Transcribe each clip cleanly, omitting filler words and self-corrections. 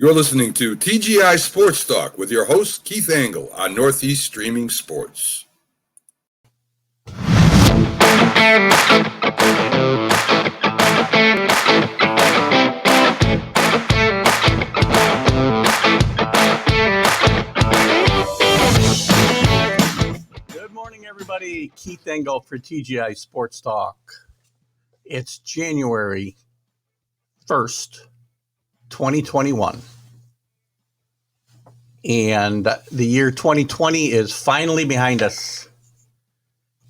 You're listening to TGI Sports Talk with your host, Keith Angle, on Northeast Streaming Sports. Good morning, everybody. Keith Angle for TGI Sports Talk. It's January 1st, 2021. And the year 2020 is finally behind us.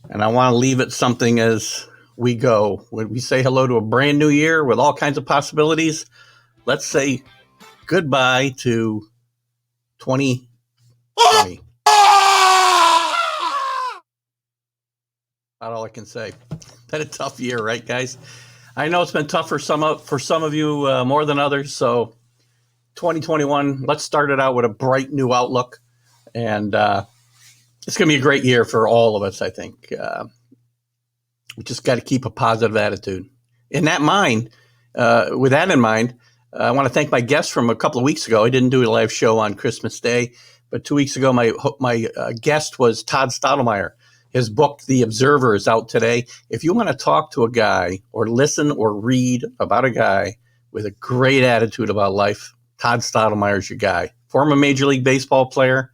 And I want to leave it something as we go. When we say hello to a brand new year with all kinds of possibilities, let's say goodbye to 2020. Not all I can say. Been a tough year, right, guys? I know it's been tough for some of you more than others. So 2021, let's start it out with a bright new outlook. And it's going to be a great year for all of us, I think. We just got to keep a positive attitude. With that in mind, I want to thank my guest from a couple of weeks ago. I didn't do a live show on Christmas Day, but 2 weeks ago, my guest was Todd Stottlemyre. His book, The Observer, is out today. If you want to talk to a guy or listen or read about a guy with a great attitude about life, Todd Stottlemyre is your guy. Former Major League Baseball player,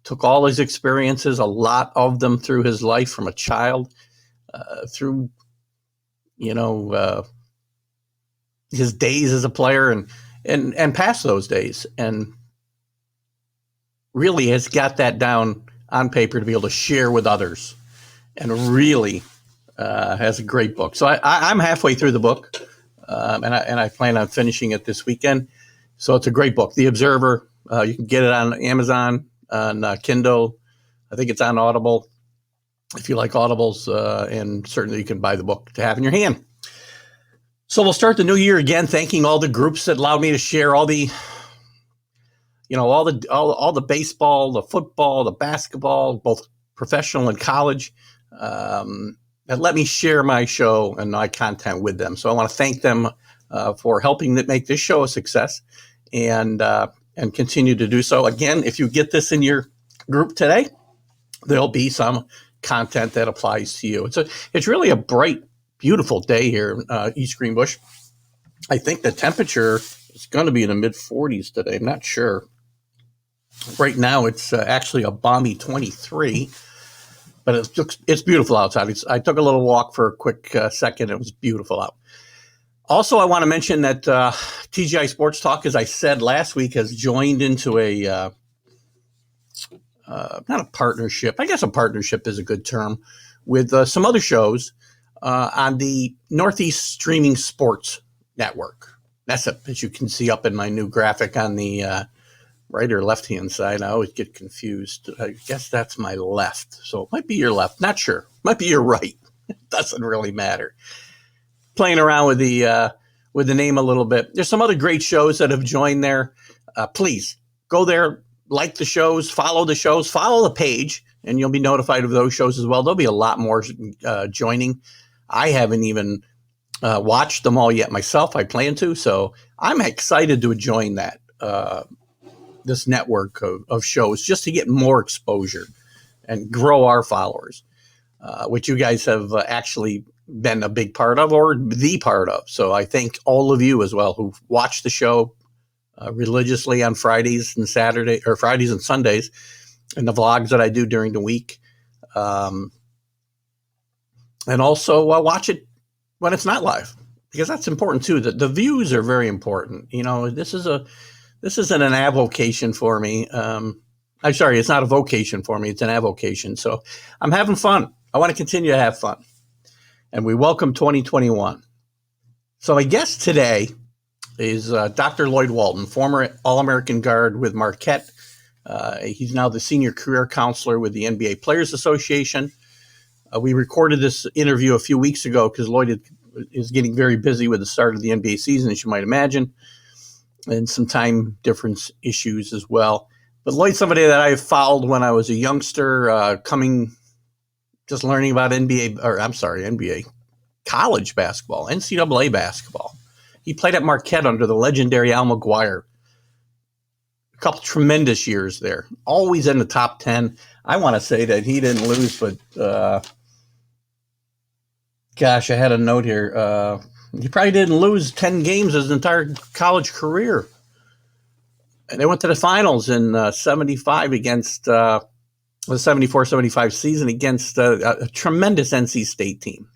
took all his experiences, a lot of them through his life from a child, through, his days as a player and past those days. And really has got that down on paper to be able to share with others, and really has a great book. So I'm halfway through the book, and I plan on finishing it this weekend. So it's a great book, The Observer. You can get it on Amazon, on Kindle. I think it's on Audible, if you like Audibles, and certainly you can buy the book to have in your hand. So we'll start the new year again, thanking all the groups that allowed me to share all the baseball, the football, the basketball, both professional and college, that let me share my show and my content with them. So I want to thank them for helping make this show a success, and continue to do so. Again, if you get this in your group today, there'll be some content that applies to you. It's really a bright, beautiful day here in East Greenbush. I think the temperature is going to be in the mid 40s today. I'm not sure. Right now, it's actually a balmy 23, but it's beautiful outside. I took a little walk for a quick second. It was beautiful out. Also, I want to mention that TGI Sports Talk, as I said last week, has joined into not a partnership. I guess a partnership is a good term, with some other shows on the Northeast Streaming Sports Network. That's as you can see up in my new graphic on the right or left-hand side. I always get confused. I guess that's my left. So it might be your left. Not sure. Might be your right. It doesn't really matter. Playing around with the name a little bit. There's some other great shows that have joined there. Please go there, like the shows, follow the page, and you'll be notified of those shows as well. There'll be a lot more joining. I haven't even watched them all yet myself. I plan to. So I'm excited to join that. This network of shows, just to get more exposure and grow our followers, which you guys have actually been a big part of, or the part of. So I thank all of you as well who watch the show religiously on Fridays and Sundays, and the vlogs that I do during the week. And also watch it when it's not live, because that's important too. The views are very important. This isn't an avocation for me. I'm sorry, it's not a vocation for me. It's an avocation. So I'm having fun. I want to continue to have fun. And we welcome 2021. So my guest today is Dr. Lloyd Walton, former All-American guard with Marquette. He's now the senior career counselor with the NBA Players Association. We recorded this interview a few weeks ago because Lloyd is getting very busy with the start of the NBA season, as you might imagine, and some time difference issues as well. But Lloyd's somebody that I followed when I was a youngster, just learning about NBA, college basketball, NCAA basketball. He played at Marquette under the legendary Al McGuire. a couple tremendous years there, always in the top 10. I want to say that he didn't lose, but gosh, I had a note here. He probably didn't lose 10 games his entire college career. And they went to the finals in 75 against the 74-75 season against a tremendous NC State team.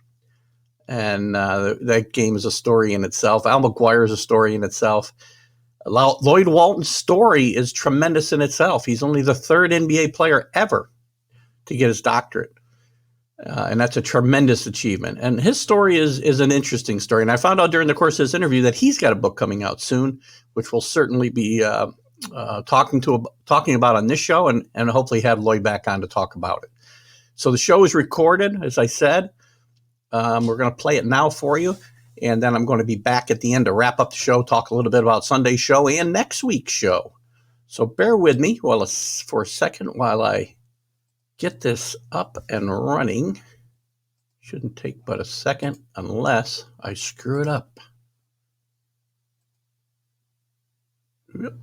And that game is a story in itself. Al McGuire is a story in itself. Lloyd Walton's story is tremendous in itself. He's only the third NBA player ever to get his doctorate. And that's a tremendous achievement. And his story is an interesting story. And I found out during the course of this interview that he's got a book coming out soon, which we'll certainly be talking about on this show, and hopefully have Lloyd back on to talk about it. So the show is recorded, as I said. We're going to play it now for you, and then I'm going to be back at the end to wrap up the show, talk a little bit about Sunday's show and next week's show. So bear with me for a second while I get this up and running. Shouldn't take but a second unless I screw it up. Yep.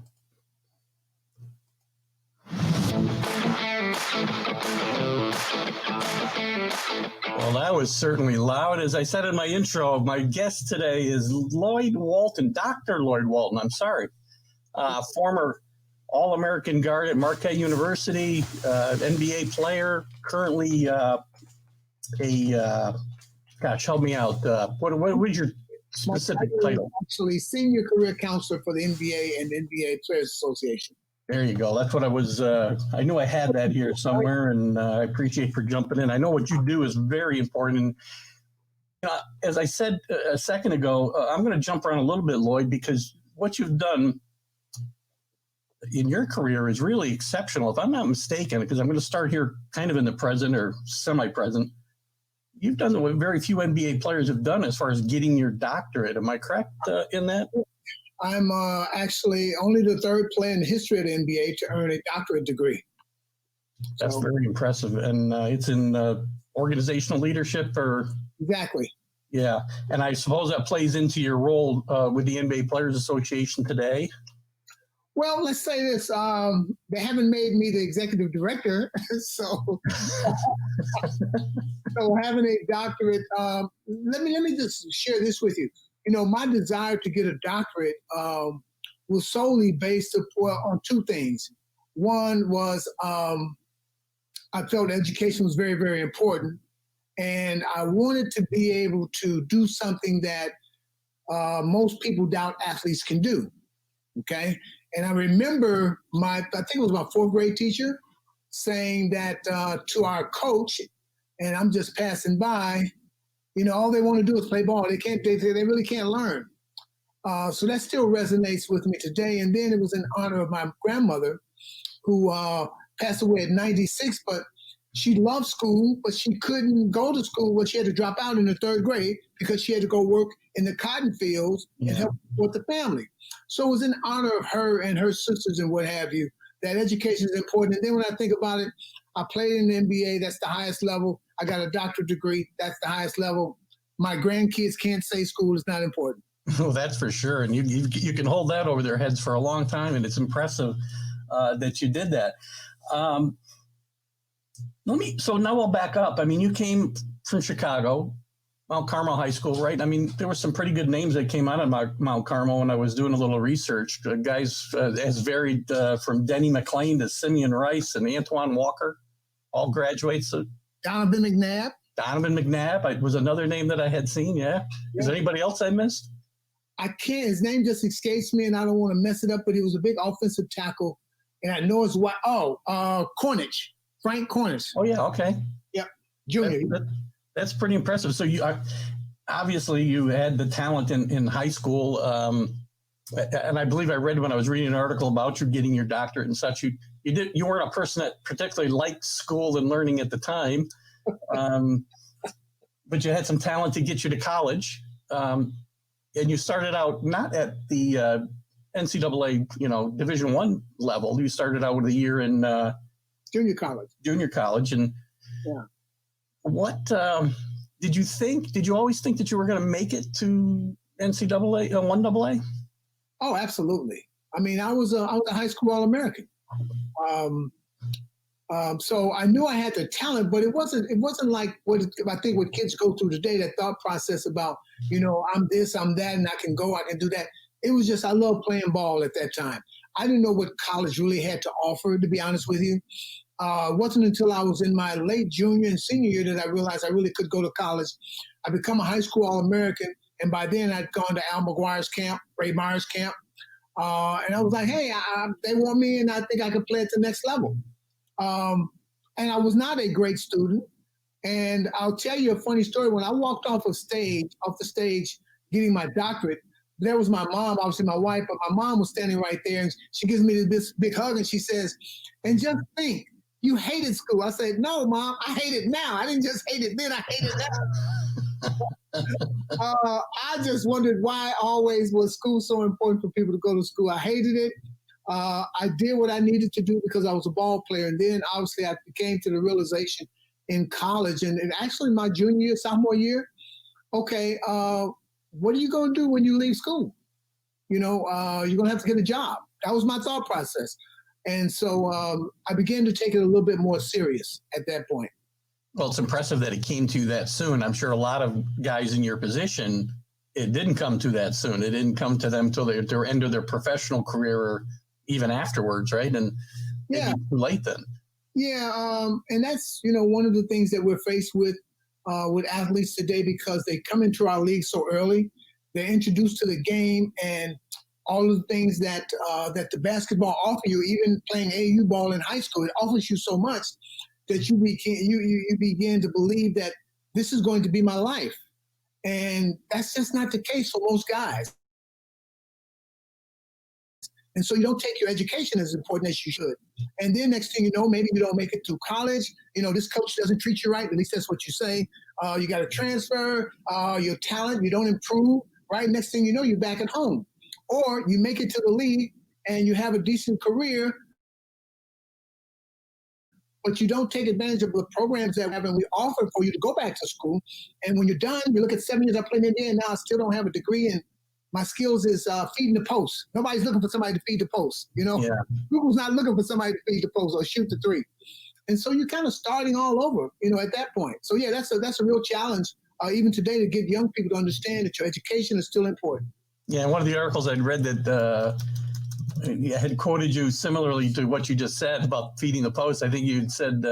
Well, that was certainly loud. As I said in my intro, my guest today is Lloyd Walton, Dr. Lloyd Walton, I'm sorry. Former All-American guard at Marquette University, NBA player, currently gosh, help me out. What was your specific title? Actually, senior career counselor for the NBA and NBA Players Association. There you go. That's what I was. I knew I had that here somewhere, and I appreciate for jumping in. I know what you do is very important. And, as I said a second ago, I'm going to jump around a little bit, Lloyd, because what you've done in your career is really exceptional. If I'm not mistaken, because I'm going to start here kind of in the present or semi-present, you've done what very few NBA players have done as far as getting your doctorate. Am I correct in that? I'm actually only the third player in the history of the NBA to earn a doctorate degree. That's very impressive. And it's in organizational leadership or? Exactly. Yeah. And I suppose that plays into your role with the NBA Players Association today. Well, let's say this. They haven't made me the executive director. So having a doctorate, let me just share this with you. You know, my desire to get a doctorate was solely based on two things. One was I felt education was very, very important. And I wanted to be able to do something that most people doubt athletes can do. Okay. And I remember I think it was my fourth grade teacher saying that to our coach, and I'm just passing by, you know, all they want to do is play ball. They really can't learn. So that still resonates with me today. And then it was in honor of my grandmother, who passed away at 96, but she loved school, but she couldn't go to school. Well, she had to drop out in the third grade because she had to go work in the cotton fields and help with the family. So it was in honor of her and her sisters and what have you, that education is important. And then when I think about it, I played in the NBA. That's the highest level. I got a doctorate degree. That's the highest level. My grandkids can't say school is not important. Oh, that's for sure. And you can hold that over their heads for a long time. And it's impressive that you did that. So now we'll back up. I mean, you came from Chicago, Mount Carmel High School, right? I mean, there were some pretty good names that came out of Mount Carmel when I was doing a little research. Guys as varied from Denny McClain to Simeon Rice and Antoine Walker, all graduates. Donovan McNabb was another name that I had seen, yeah. Is there anybody else I missed? I can't. His name just escapes me, and I don't want to mess it up, but he was a big offensive tackle, and I know it's what. Cornish. Frank Cornish. Oh, yeah, okay. Yep, junior. That's pretty impressive. So you obviously you had the talent in high school, and I believe I read when I was reading an article about you getting your doctorate and such. You weren't a person that particularly liked school and learning at the time, but you had some talent to get you to college, and you started out not at the NCAA, Division I level. You started out with a year in junior college, and what did you think? Did you always think that you were going to make it to NCAA, 1AA? Oh, absolutely. I mean, I was a high school All-American. So I knew I had the talent, but it wasn't like I think what kids go through today, that thought process about, I'm this, I'm that, and I can do that. It was just, I love playing ball at that time. I didn't know what college really had to offer, to be honest with you. It wasn't until I was in my late junior and senior year that I realized I really could go to college. I become a high school All-American, and by then I'd gone to Al McGuire's camp, Ray Myers camp, and I was like, hey, they want me, and I think I could play at the next level. And I was not a great student. And I'll tell you a funny story. When I walked off the stage, getting my doctorate, there was my mom, obviously my wife, but my mom was standing right there, and she gives me this big hug, and she says, and just think, you hated school. I said, no, Mom, I hate it now. I didn't just hate it then, I hate it now. I just wondered why always was school so important for people to go to school. I hated it. I did what I needed to do because I was a ball player. And then obviously I came to the realization in college and actually my junior year, sophomore year, okay, what are you going to do when you leave school? You're going to have to get a job. That was my thought process. And so I began to take it a little bit more serious at that point. Well, it's impressive that it came to you that soon. I'm sure a lot of guys in your position, it didn't come to that soon. It didn't come to them until they were end of their professional career or even afterwards, right? And yeah, too late then. Yeah, and that's one of the things that we're faced with athletes today, because they come into our league so early. They're introduced to the game and all of the things that the basketball offer you, even playing AAU ball in high school, it offers you so much that you begin to believe that this is going to be my life. And that's just not the case for most guys. And so you don't take your education as important as you should. And then next thing you know, maybe you don't make it through college. This coach doesn't treat you right. At least that's what you say. You got to transfer your talent. You don't improve, right? Next thing you know, you're back at home. Or you make it to the league and you have a decent career, but you don't take advantage of the programs that we offer for you to go back to school. And when you're done, you look at 7 years I played in the NBA, and now I still don't have a degree, and my skills is feeding the post. Nobody's looking for somebody to feed the post. Yeah. Google's not looking for somebody to feed the post or shoot the three. And so you're kind of starting all over, at that point. So yeah, that's a real challenge, even today, to get young people to understand that your education is still important. Yeah, one of the articles I'd read that had quoted you similarly to what you just said about feeding the post. I think you'd said,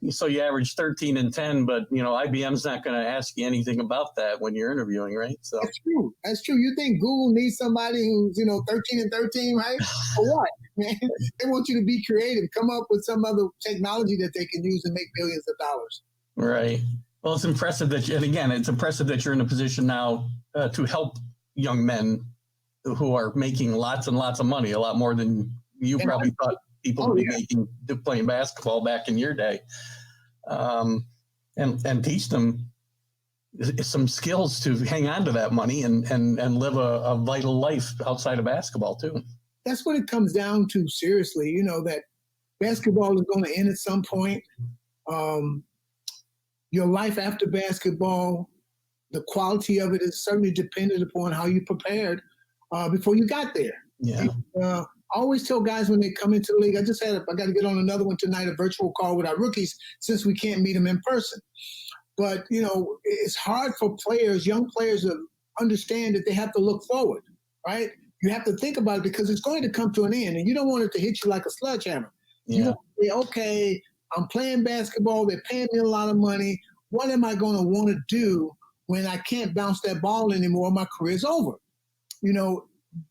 so you average 13 and 10, but IBM's not going to ask you anything about that when you're interviewing, right? So That's true. You think Google needs somebody who's 13 and 13, right? For what, man? They want you to be creative, come up with some other technology that they can use and make billions of dollars. Right. Well, it's impressive that you're in a position now to help young men who are making lots and lots of money, a lot more than you probably thought people would be making playing basketball back in your day, and teach them some skills to hang on to that money and live a vital life outside of basketball too. That's what it comes down to, seriously, that basketball is going to end at some point. Your life after basketball, the quality of it is certainly dependent upon how you prepared before you got there. Yeah. I always tell guys when they come into the league, I got to get on another one tonight, a virtual call with our rookies, since we can't meet them in person. But, it's hard for young players to understand that they have to look forward, right? You have to think about it because it's going to come to an end, and you don't want it to hit you like a sledgehammer. Yeah. You don't say, okay, I'm playing basketball, they're paying me a lot of money. What am I going to want to do when I can't bounce that ball anymore? My career's over.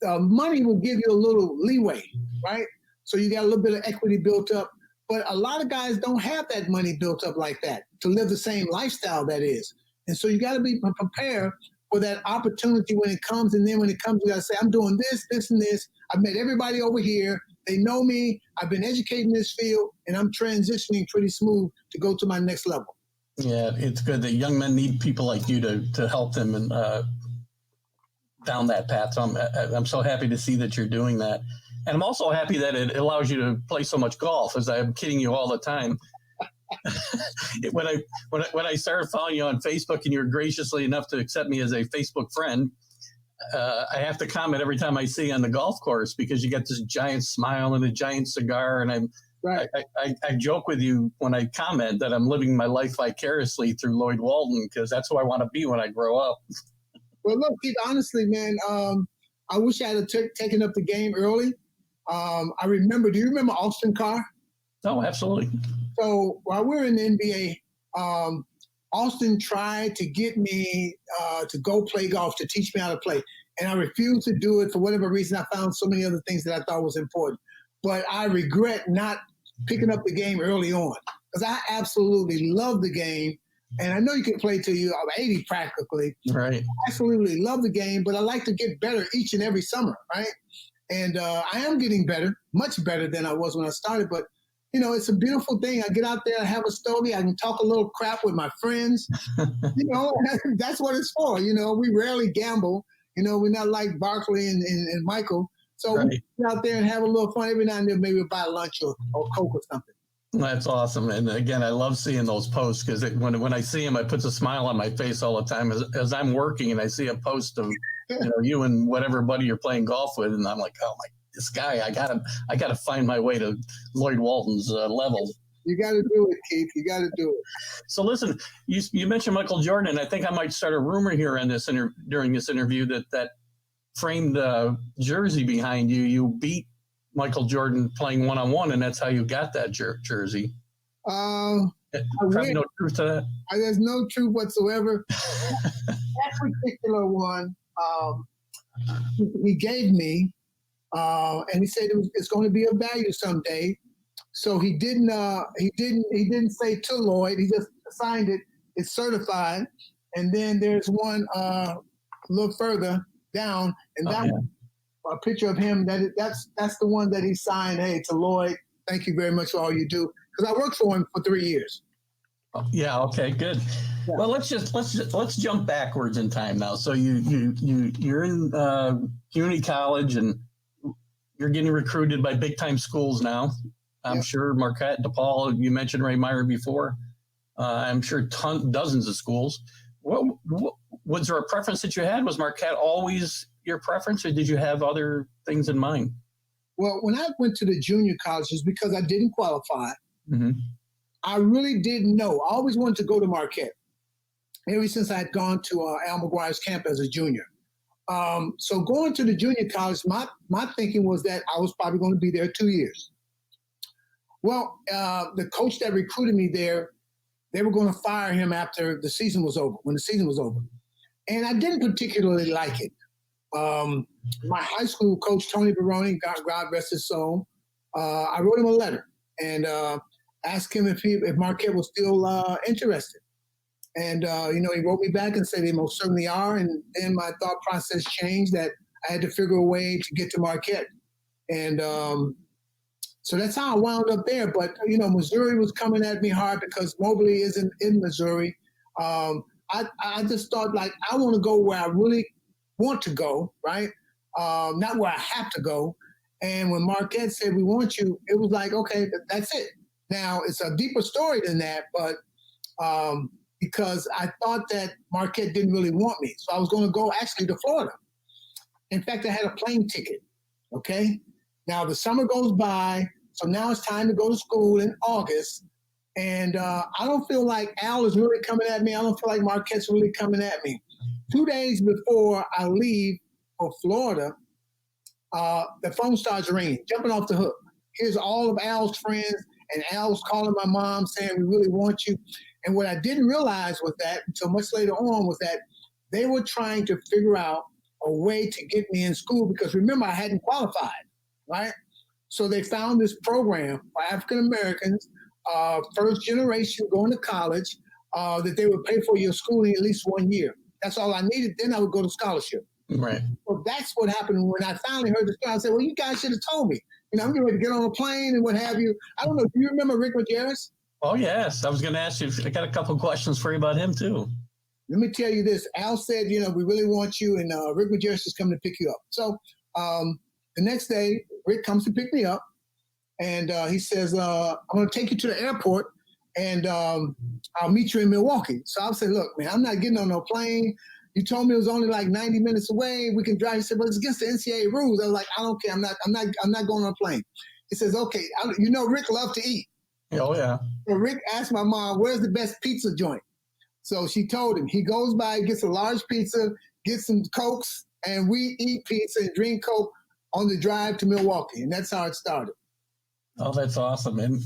Money will give you a little leeway, right? So you got a little bit of equity built up. But a lot of guys don't have that money built up like that to live the same lifestyle that is. And so you got to be prepared for that opportunity when it comes. And then when it comes, you got to say, I'm doing this, this, and this. I've met everybody over here. They know me. I've been educated in this field, and I'm transitioning pretty smooth to go to my next level. Yeah, it's good that young men need people like you to help them and down that path. So I'm so happy to see that you're doing that. And I'm also happy that it allows you to play so much golf, as I'm kidding you all the time. When I started following you on Facebook and you were graciously enough to accept me as a Facebook friend, I have to comment every time I see you on the golf course because you got this giant smile and a giant cigar, and Right. I joke with you when I comment that I'm living my life vicariously through Lloyd Walton because that's who I want to be when I grow up. Well, look, Keith, honestly, man, I wish I had taken up the game early. I remember. Do you remember Austin Carr? Oh, absolutely. So while we were in the NBA, Austin tried to get me to go play golf, to teach me how to play. And I refused to do it for whatever reason. I found so many other things that I thought was important. But I regret not picking up the game early on because I absolutely love the game. And I know you can play till you're 80 practically. Right. I absolutely love the game, but I like to get better each and every summer, right? And I am getting better, much better than I was when I started. But you know, it's a beautiful thing. I get out there, I have a stogie, I can talk a little crap with my friends. You know, that's what it's for. You know, we rarely gamble. You know, we're not like Barkley and Michael. So Right. we get out there and have a little fun every now and then, maybe buy lunch or Coke or something. That's awesome. And again, I love seeing those posts because when I see them, it puts a smile on my face all the time as I'm working and I see a post of you and whatever buddy you're playing golf with. And I'm like, oh my, this guy, I gotta find my way to Lloyd Walton's level. You got to do it, Keith. You got to do it. So listen, you mentioned Michael Jordan. And I think I might start a rumor here on this during this interview that framed jersey behind you beat Michael Jordan playing one-on-one, and that's how you got that jersey. Probably no truth to that. There's no truth whatsoever. That particular one, he gave me, and he said it's going to be of value someday. So he didn't say to Lloyd. He just signed it. It's certified. And then there's one a little further down, and that one, a picture of him. That's the one that he signed. Hey, to Lloyd, thank you very much for all you do. Because I worked for him for 3 years. Yeah. Okay. Good. Yeah. Well, let's jump backwards in time now. So you're in community college and you're getting recruited by big time schools now. I'm sure Marquette, DePaul. You mentioned Ray Meyer before. I'm sure dozens of schools. What was there a preference that you had? Was Marquette always your preference, or did you have other things in mind? Well, when I went to the junior colleges, because I didn't qualify, I really didn't know. I always wanted to go to Marquette, ever since I had gone to Al McGuire's camp as a junior. So going to the junior college, my thinking was that I was probably going to be there 2 years. Well, the coach that recruited me there, they were going to fire him after the season was over, when the season was over. And I didn't particularly like it. My high school coach, Tony Baroni, God rest his soul, I wrote him a letter and asked him if Marquette was still interested. And, he wrote me back and said they most certainly are. And then my thought process changed that I had to figure a way to get to Marquette. And so that's how I wound up there. But, Missouri was coming at me hard because Mobley isn't in Missouri. I just thought, like, I want to go where I really want to go, right? Not where I have to go. And when Marquette said, we want you, it was like, okay, that's it. Now, it's a deeper story than that, but because I thought that Marquette didn't really want me. So I was going to go actually to Florida. In fact, I had a plane ticket, okay? Now, the summer goes by, so now it's time to go to school in August. And I don't feel like Al is really coming at me. I don't feel like Marquette's really coming at me. 2 days before I leave for Florida, the phone starts ringing, jumping off the hook. Here's all of Al's friends, and Al's calling my mom saying, we really want you. And what I didn't realize was that, until much later on, was that they were trying to figure out a way to get me in school because, remember, I hadn't qualified, right? So they found this program for African Americans, first generation going to college, that they would pay for your schooling at least 1 year. That's all I needed. Then I would go to scholarship. Right. So that's what happened when I finally heard the story. I said, well, you guys should have told me. I'm getting ready to get on a plane and what have you. I don't know. Do you remember Rick Majerus? Oh, yes. I was going to ask you. I got a couple of questions for you about him, too. Let me tell you this. Al said, we really want you, and Rick Majerus is coming to pick you up. So the next day, Rick comes to pick me up, and he says, I'm going to take you to the airport, and I'll meet you in Milwaukee. So I said, look, man, I'm not getting on no plane. You told me it was only like 90 minutes away. We can drive. He said, but it's against the NCAA rules. I was like, I don't care. I'm not going on a plane. He says, okay. Rick loved to eat. Oh yeah. So Rick asked my mom, where's the best pizza joint? So she told him. He goes by, gets a large pizza, gets some Cokes, and we eat pizza and drink Coke on the drive to Milwaukee. And that's how it started. Oh, that's awesome. And,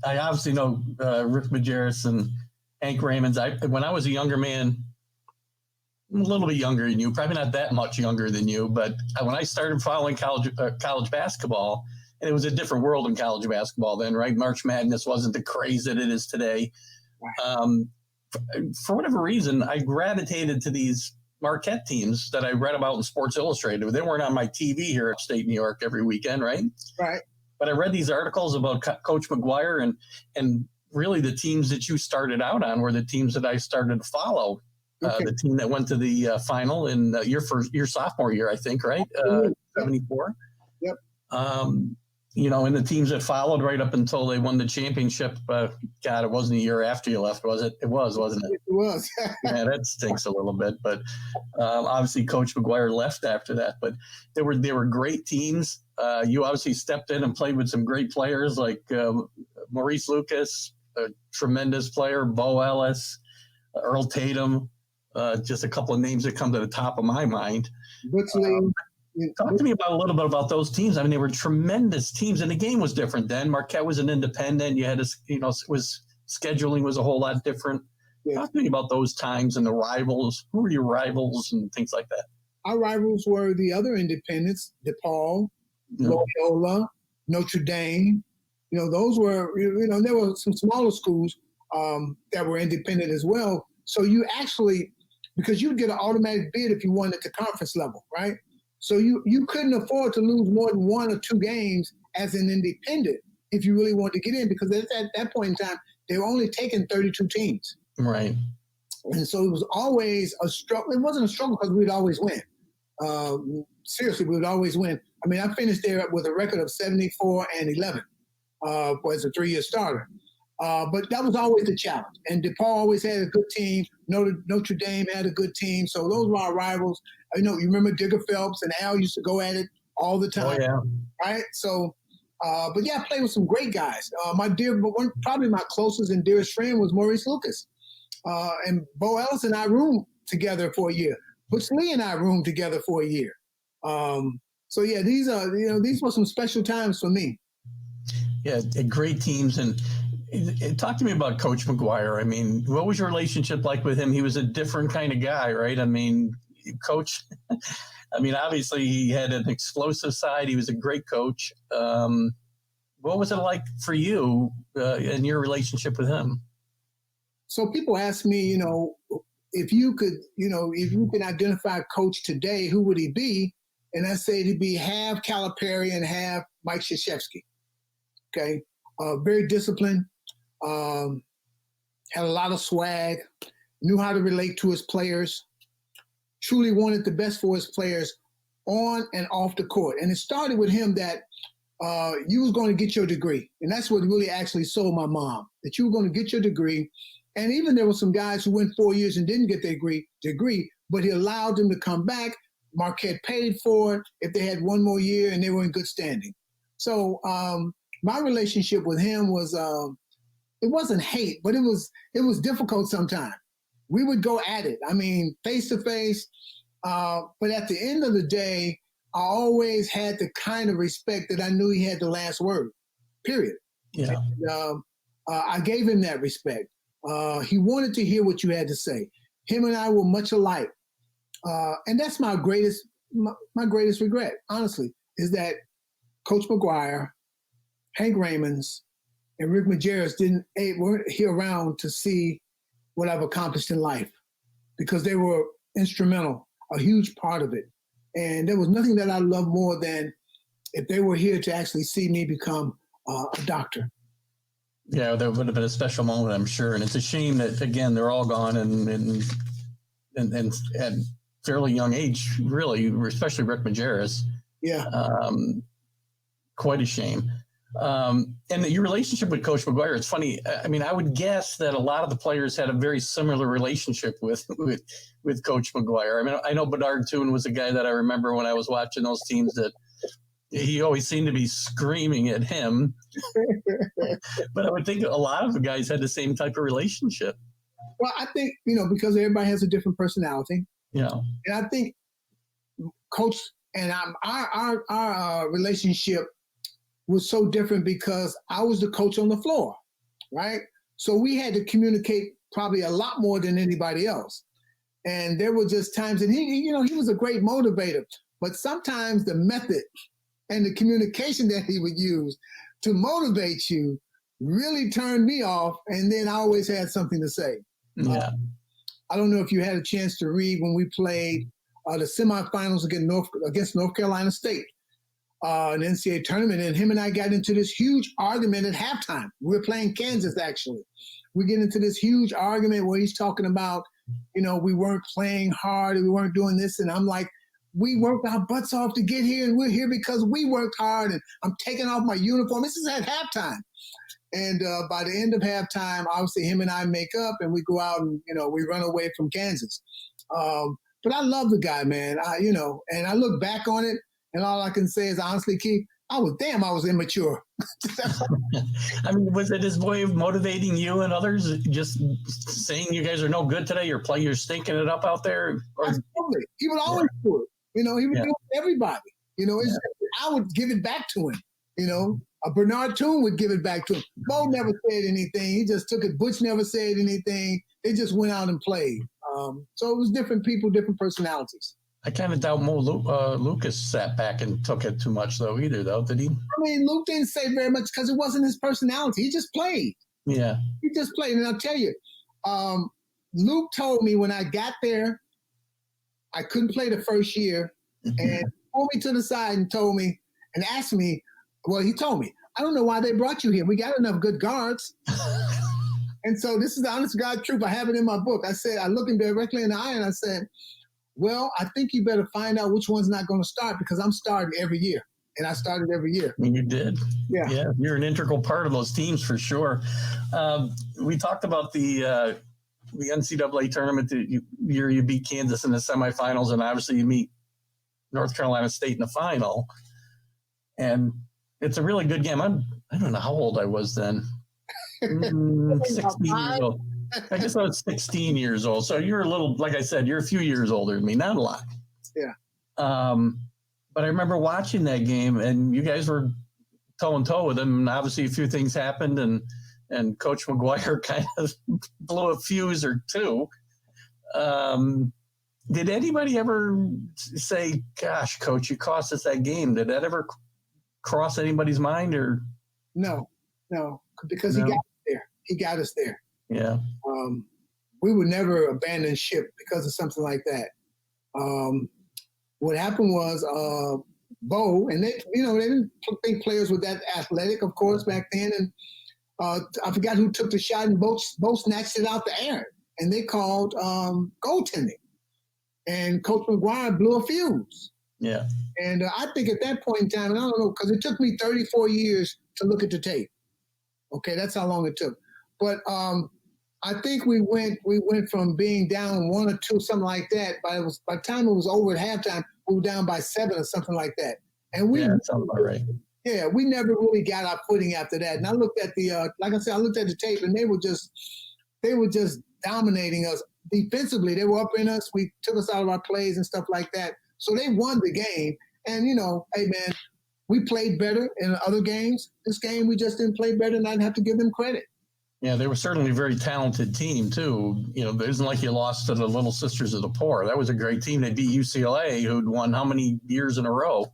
I obviously know Rick Majerus and Hank Raymond's. When I was a younger man, a little bit younger than you, probably not that much younger than you, but when I started following college basketball, and it was a different world in college basketball then, right? March Madness wasn't the craze that it is today. Right. For whatever reason, I gravitated to these Marquette teams that I read about in Sports Illustrated. They weren't on my TV here in upstate New York every weekend, right? Right. But I read these articles about Coach McGuire, and really the teams that you started out on were the teams that I started to follow. Okay. The team that went to the final in your sophomore year, I think, right? 74. Yep. And the teams that followed right up until they won the championship. God, it wasn't a year after you left, was it? It was, wasn't it? It was. Yeah, that stinks a little bit. But obviously, Coach McGuire left after that. But they were great teams. You obviously stepped in and played with some great players like Maurice Lucas, a tremendous player, Bo Ellis, Earl Tatum. Just a couple of names that come to the top of my mind. Talk to me a little bit about those teams. I mean, they were tremendous teams, and the game was different then. Marquette was an independent. You had scheduling was a whole lot different. Yeah. Talk to me about those times and the rivals. Who were your rivals and things like that? Our rivals were the other independents: DePaul, Loyola, Notre Dame. Those were. There were some smaller schools that were independent as well. So you actually, because you'd get an automatic bid if you won at the conference level, right? So you couldn't afford to lose more than 1 or 2 games as an independent if you really wanted to get in, because at that point in time, they were only taking 32 teams. Right. And so it was always a struggle. It wasn't a struggle because we'd always win. Seriously, we would always win. I mean, I finished there with a record of 74-11 as a 3-year starter. But that was always the challenge. And DePaul always had a good team. Notre Dame had a good team. So those were our rivals. You remember Digger Phelps and Al used to go at it all the time. Oh, yeah. Right? So, but yeah, I played with some great guys. Probably my closest and dearest friend was Maurice Lucas. And Bo Ellis and I roomed together for a year. Butch Lee and I roomed together for a year. So yeah, these were some special times for me. Yeah, great teams. And talk to me about Coach McGuire. I mean, what was your relationship like with him? He was a different kind of guy, right? I mean, Coach, obviously he had an explosive side. He was a great coach. What was it like for you in your relationship with him? So people ask me, if you could identify a coach today, who would he be? And I say he'd be half Calipari and half Mike Krzyzewski. Okay. Very disciplined. Had a lot of swag, knew how to relate to his players, truly wanted the best for his players on and off the court. And it started with him that you was going to get your degree. And that's what really actually sold my mom, that you were going to get your degree. And even there were some guys who went 4 years and didn't get their degree, but he allowed them to come back. Marquette paid for it if they had one more year and they were in good standing. So my relationship with him was, it wasn't hate, but it was difficult sometimes. We would go at it. I mean, face to face. But at the end of the day, I always had the kind of respect that I knew he had the last word, period. Yeah. And, I gave him that respect. He wanted to hear what you had to say. Him and I were much alike. And that's my greatest regret, honestly, is that Coach McGuire, Hank Raymond's, and Rick Majerus weren't here around to see what I've accomplished in life, because they were instrumental, a huge part of it. And there was nothing that I loved more than if they were here to actually see me become a doctor. Yeah, that would have been a special moment, I'm sure. And it's a shame that, again, they're all gone and at fairly young age, really, especially Rick Majerus. Yeah. Quite a shame. And your relationship with Coach McGuire, it's funny. I mean, I would guess that a lot of the players had a very similar relationship with Coach McGuire. I mean, I know Bedard Toon was a guy that I remember when I was watching those teams that he always seemed to be screaming at him. But I would think a lot of the guys had the same type of relationship. Well, I think, because everybody has a different personality. Yeah. And I think Coach and our relationship was so different because I was the coach on the floor, right? So we had to communicate probably a lot more than anybody else. And there were just times, and he was a great motivator, but sometimes the method and the communication that he would use to motivate you really turned me off. And then I always had something to say. Yeah. I don't know if you had a chance to read when we played the semifinals against North Carolina State, an NCAA tournament, and him and I got into this huge argument at halftime. We were playing Kansas, actually. We get into this huge argument where he's talking about, we weren't playing hard and we weren't doing this. And I'm like, we worked our butts off to get here, and we're here because we worked hard, and I'm taking off my uniform. This is at halftime. And by the end of halftime, obviously him and I make up, and we go out and, we run away from Kansas. But I love the guy, man. And I look back on it, and all I can say is, honestly, Keith, I was immature. I mean, was it his way of motivating you and others, just saying you guys are no good today, you're stinking it up out there? Or? Absolutely. He would always do it. He would do it to everybody. I would give it back to him. A Bernard Toon would give it back to him. Bo never said anything. He just took it. Butch never said anything. They just went out and played. So it was different people, different personalities. I kind of doubt Mo Lucas sat back and took it too much, though, either, did he? I mean, Luke didn't say very much because it wasn't his personality. He just played. Yeah. He just played. And I'll tell you, Luke told me when I got there, I couldn't play the first year, and pulled me to the side and told me and asked me, well, he told me, I don't know why they brought you here. We got enough good guards. And so this is the honest God truth. I have it in my book. I looked him directly in the eye and I said, well, I think you better find out which one's not going to start, because I'm starting every year. And I started every year. You did. Yeah. You're an integral part of those teams for sure. We talked about the NCAA tournament, the year you beat Kansas in the semifinals, and obviously you meet North Carolina State in the final. And it's a really good game. I don't know how old I was then. 16 years old. I guess I was 16 years old. So you're a little, like I said, you're a few years older than me, not a lot. Yeah. But I remember watching that game, and you guys were toe and toe with them. And obviously a few things happened, and Coach McGuire kind of blew a fuse or two. Did anybody ever say, gosh, Coach, you cost us that game? Did that ever cross anybody's mind? Or No, because he got us there. He got us there. Yeah. We would never abandon ship because of something like that. What happened was Bo, and they didn't think players were that athletic, of course, back then. And I forgot who took the shot, and Bo snatched it out the air, and they called goaltending. And Coach McGuire blew a fuse. Yeah. And I think at that point in time, and I don't know, because it took me 34 years to look at the tape. Okay, that's how long it took. But I think we went from being down 1 or 2, something like that. By the time it was over at halftime, we were down by 7 or something like that. And that sounds about right. Yeah, we never really got our footing after that. And I looked at like I said, I looked at the tape, and they were just dominating us defensively. They were up in us. We took us out of our plays and stuff like that. So they won the game. And hey man, we played better in other games. This game we just didn't play better, and I didn't have to give them credit. Yeah, they were certainly a very talented team, too. It isn't like you lost to the Little Sisters of the Poor. That was a great team. They beat UCLA, who'd won how many years in a row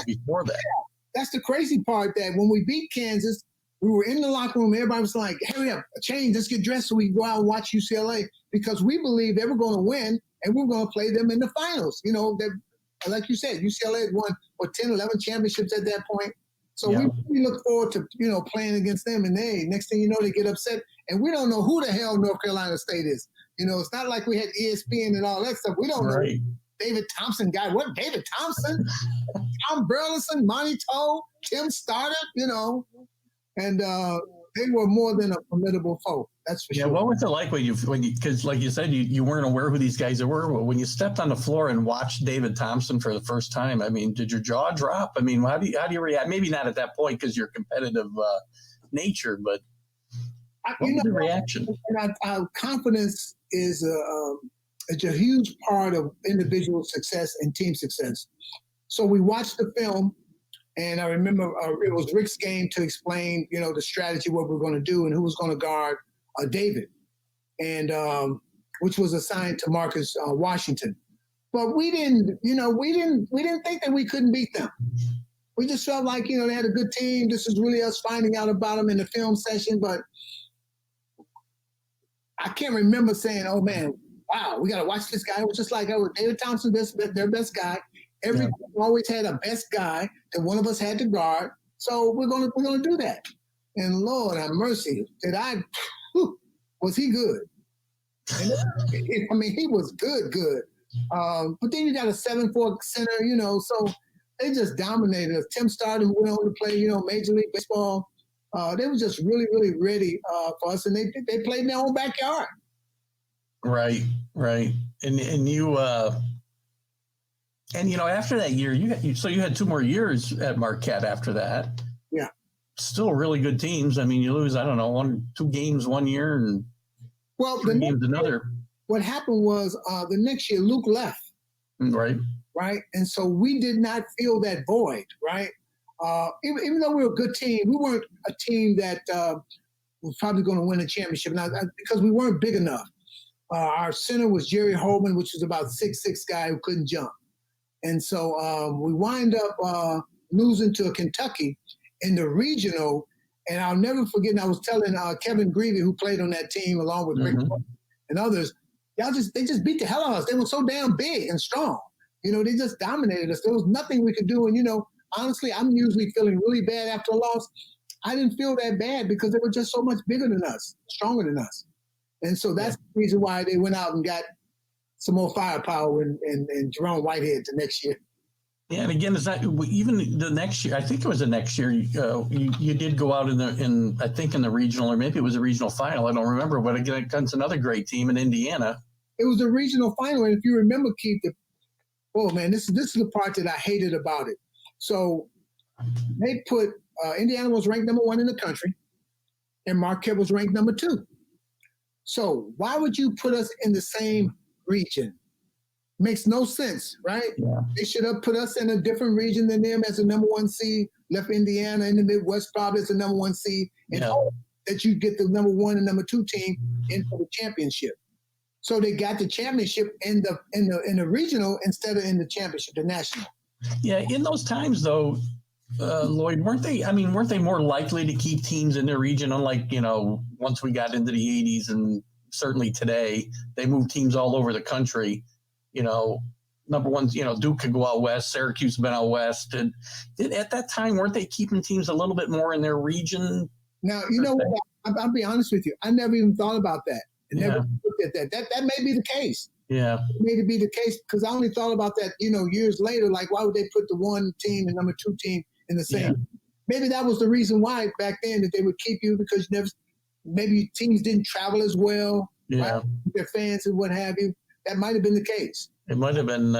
before that? Yeah, that's the crazy part, that when we beat Kansas, we were in the locker room. Everybody was like, hurry up, change, let's get dressed so we can go out and watch UCLA, because we believed they were going to win, and we were going to play them in the finals. Like you said, UCLA had won, 10, 11 championships at that point. So we look forward to, playing against them, and next thing you know, they get upset, and we don't know who the hell North Carolina State is. It's not like we had ESPN and all that stuff. We don't know. David Thompson guy. What, David Thompson? Tom Burleson, Monty Toe, Tim Stoddard, and they were more than a formidable foe. That's for sure. Yeah, what was it like when you because like you said, you weren't aware who these guys were. When you stepped on the floor and watched David Thompson for the first time, I mean, did your jaw drop? I mean, how do you react? Maybe not at that point because you're competitive nature, but what was the reaction? Our confidence is a huge part of individual success and team success. So we watched the film, and I remember it was Rick's game to explain, the strategy, what we're going to do, and who was going to guard David, and which was assigned to Marcus Washington. But we didn't think that we couldn't beat them. We just felt like, they had a good team. This is really us finding out about them in the film session. But I can't remember saying, oh, man, wow, we got to watch this guy. It was just like, oh, David Thompson, their best guy. Every team always had a best guy that one of us had to guard. So we're gonna do that. And Lord have mercy, was he good? And, I mean, he was good. But then you got a 7'4" center, so they just dominated us. Tim Stoddard went on to play, Major League Baseball. They were just really, really ready for us, and they played in their own backyard. Right. And you after that year, you had 2 more years at Marquette after that. Yeah. Still really good teams. I mean, you lose, I don't know, 1-2 games one year and 3 games another. What happened was the next year Luke left. Right. And so we did not feel that void, right? Even though we were a good team, we weren't a team that was probably going to win a championship because we weren't big enough. Our center was Jerry Holman, which was about 6'6" guy who couldn't jump. And so we wind up losing to Kentucky in the regional. And I'll never forget, and I was telling Kevin Greavy, who played on that team along with Rick and others, they just beat the hell out of us. They were so damn big and strong. They just dominated us. There was nothing we could do. And, honestly, I'm usually feeling really bad after a loss. I didn't feel that bad because they were just so much bigger than us, stronger than us. And so that's the reason why they went out and got some more firepower and Jerome Whitehead the next year. Yeah, and again, it's not even the next year. I think it was the next year. You did go out in the regional, or maybe it was a regional final. I don't remember, but again, against another great team in Indiana. It was a regional final, and if you remember, Keith, this is the part that I hated about it. So they put Indiana was ranked number 1 in the country, and Marquette was ranked number 2. So why would you put us in the same region? Makes no sense, right? Yeah. They should have put us in a different region than them as a number 1 seed, left Indiana in the Midwest probably as a number 1 seed, and hope that you get the number 1 and number 2 team into the championship. So they got the championship in the regional instead of in the championship, the national. Yeah, in those times though, Lloyd, weren't they more likely to keep teams in their region? Unlike, once we got into the 80s and certainly today, they move teams all over the country. Number 1, Duke could go out west, Syracuse has been out west. And at that time, weren't they keeping teams a little bit more in their region? Now, what? I'll be honest with you. I never even thought about that. I never looked at that. That may be the case. Yeah. It may be the case because I only thought about that, years later. Like, why would they put the 1 team and number 2 team in the same? Yeah. Maybe that was the reason why back then that they would keep you because maybe teams didn't travel as well. Yeah. Right? Their fans and what have you. That might have been the case. It might have been.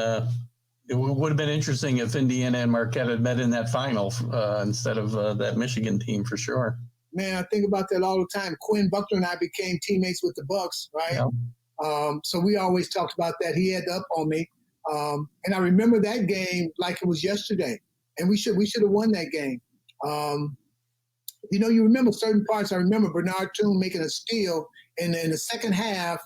It would have been interesting if Indiana and Marquette had met in that final instead of that Michigan team for sure. Man, I think about that all the time. Quinn Buckner and I became teammates with the Bucks, right? Yeah. So we always talked about that. He had up on me, and I remember that game like it was yesterday. And we should have won that game. You remember certain parts. I remember Bernard Toon making a steal in the second half.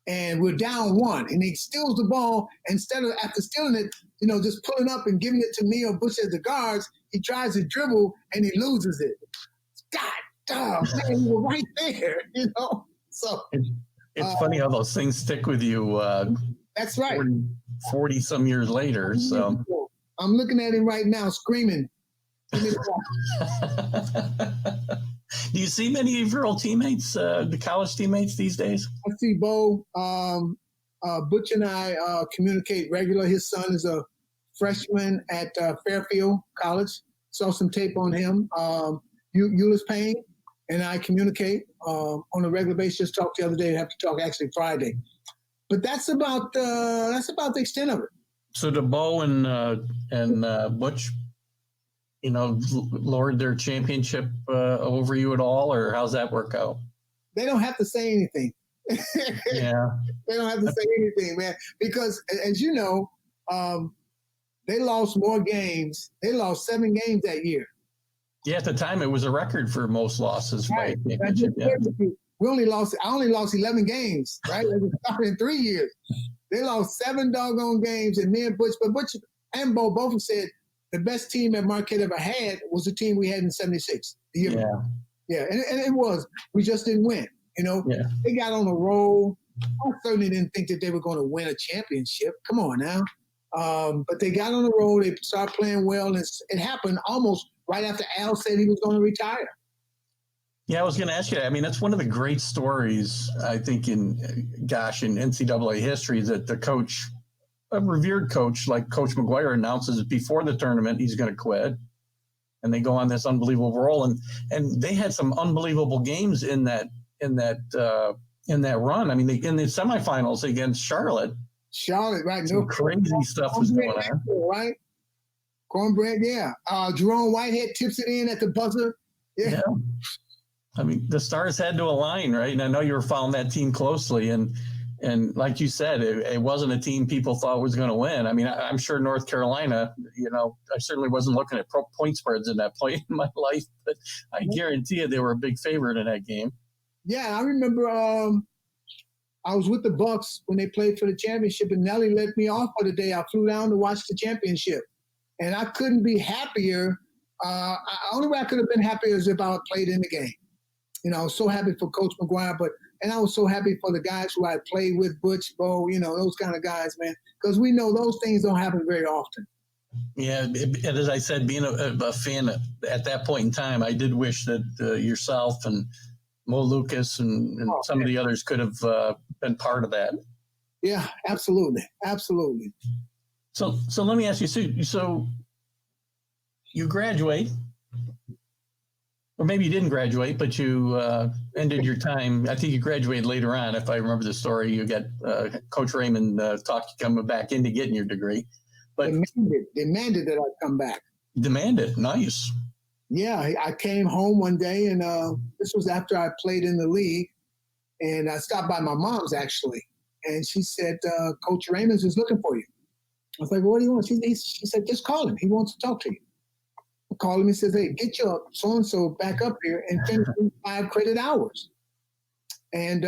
And we're down 1, and he steals the ball. Instead of after stealing it, just pulling up and giving it to me or Bush as the guards, he tries to dribble and he loses it. God damn, man, you were right there, So it's funny how those things stick with you. That's right. 40 some years later. So I'm looking at him right now, screaming. Do you see many of your old teammates, the college teammates these days? I see Bo. Butch and I communicate regular. His son is a freshman at Fairfield College. Saw some tape on him. Euless Payne and I communicate on a regular basis. Just talked the other day. Have to talk actually Friday. But that's about the extent of it. So do Bo and Butch, lord their championship over you at all, or how's that work out? They don't have to say anything. Yeah. They don't have to say anything, man, because as you know, they lost more games. They lost 7 games that year. Yeah, at the time it was a record for most losses. Right. By championship. Yeah. I only lost 11 games, right? It started in 3 years. They lost 7 doggone games, and me and Butch and Bo both said the best team that Marquette ever had was the team we had in '76. Yeah. Yeah, and it was. We just didn't win. Yeah. They got on a roll. I certainly didn't think that they were going to win a championship. Come on now. But they got on a roll. They started playing well, and it happened almost right after Al said he was going to retire. Yeah, I was going to ask you. I mean, that's one of the great stories, I think, in NCAA history, that the coach, a revered coach like Coach McGuire, announces before the tournament he's going to quit, and they go on this unbelievable roll, and they had some unbelievable games in that run. I mean, in the semifinals against Charlotte, right? Some crazy stuff was going on, right? Cornbread, yeah. Jerome Whitehead tips it in at the buzzer. Yeah. I mean, the stars had to align, right? And I know you were following that team closely, and like you said, it wasn't a team people thought was going to win. I mean, I'm sure North Carolina, I certainly wasn't looking at point spreads in that point in my life, but I guarantee you they were a big favorite in that game. Yeah, I remember I was with the Bucks when they played for the championship, and Nelly let me off for the day. I flew down to watch the championship, and I couldn't be happier. Only way I could have been happier is if I played in the game. I was so happy for Coach McGuire, and I was so happy for the guys who I played with, Butch, Bo, those kind of guys, man, because we know those things don't happen very often. Yeah, and as I said, being a fan at that point in time, I did wish that yourself and Mo Lucas and some of the others could have been part of that. Yeah, absolutely. Absolutely. So let me ask you, so you graduate, or maybe you didn't graduate, but you ended your time. I think you graduated later on, if I remember the story. You got Coach Raymond talked you coming back into getting your degree. But demanded that I come back. Demanded, nice. Yeah, I came home one day, and this was after I played in the league, and I stopped by my mom's, actually, and she said, Coach Raymond is looking for you. I was like, well, what do you want? She said, just call him. He wants to talk to you. I called him and says, hey, get your so-and-so back up here and finish 5 credit hours. And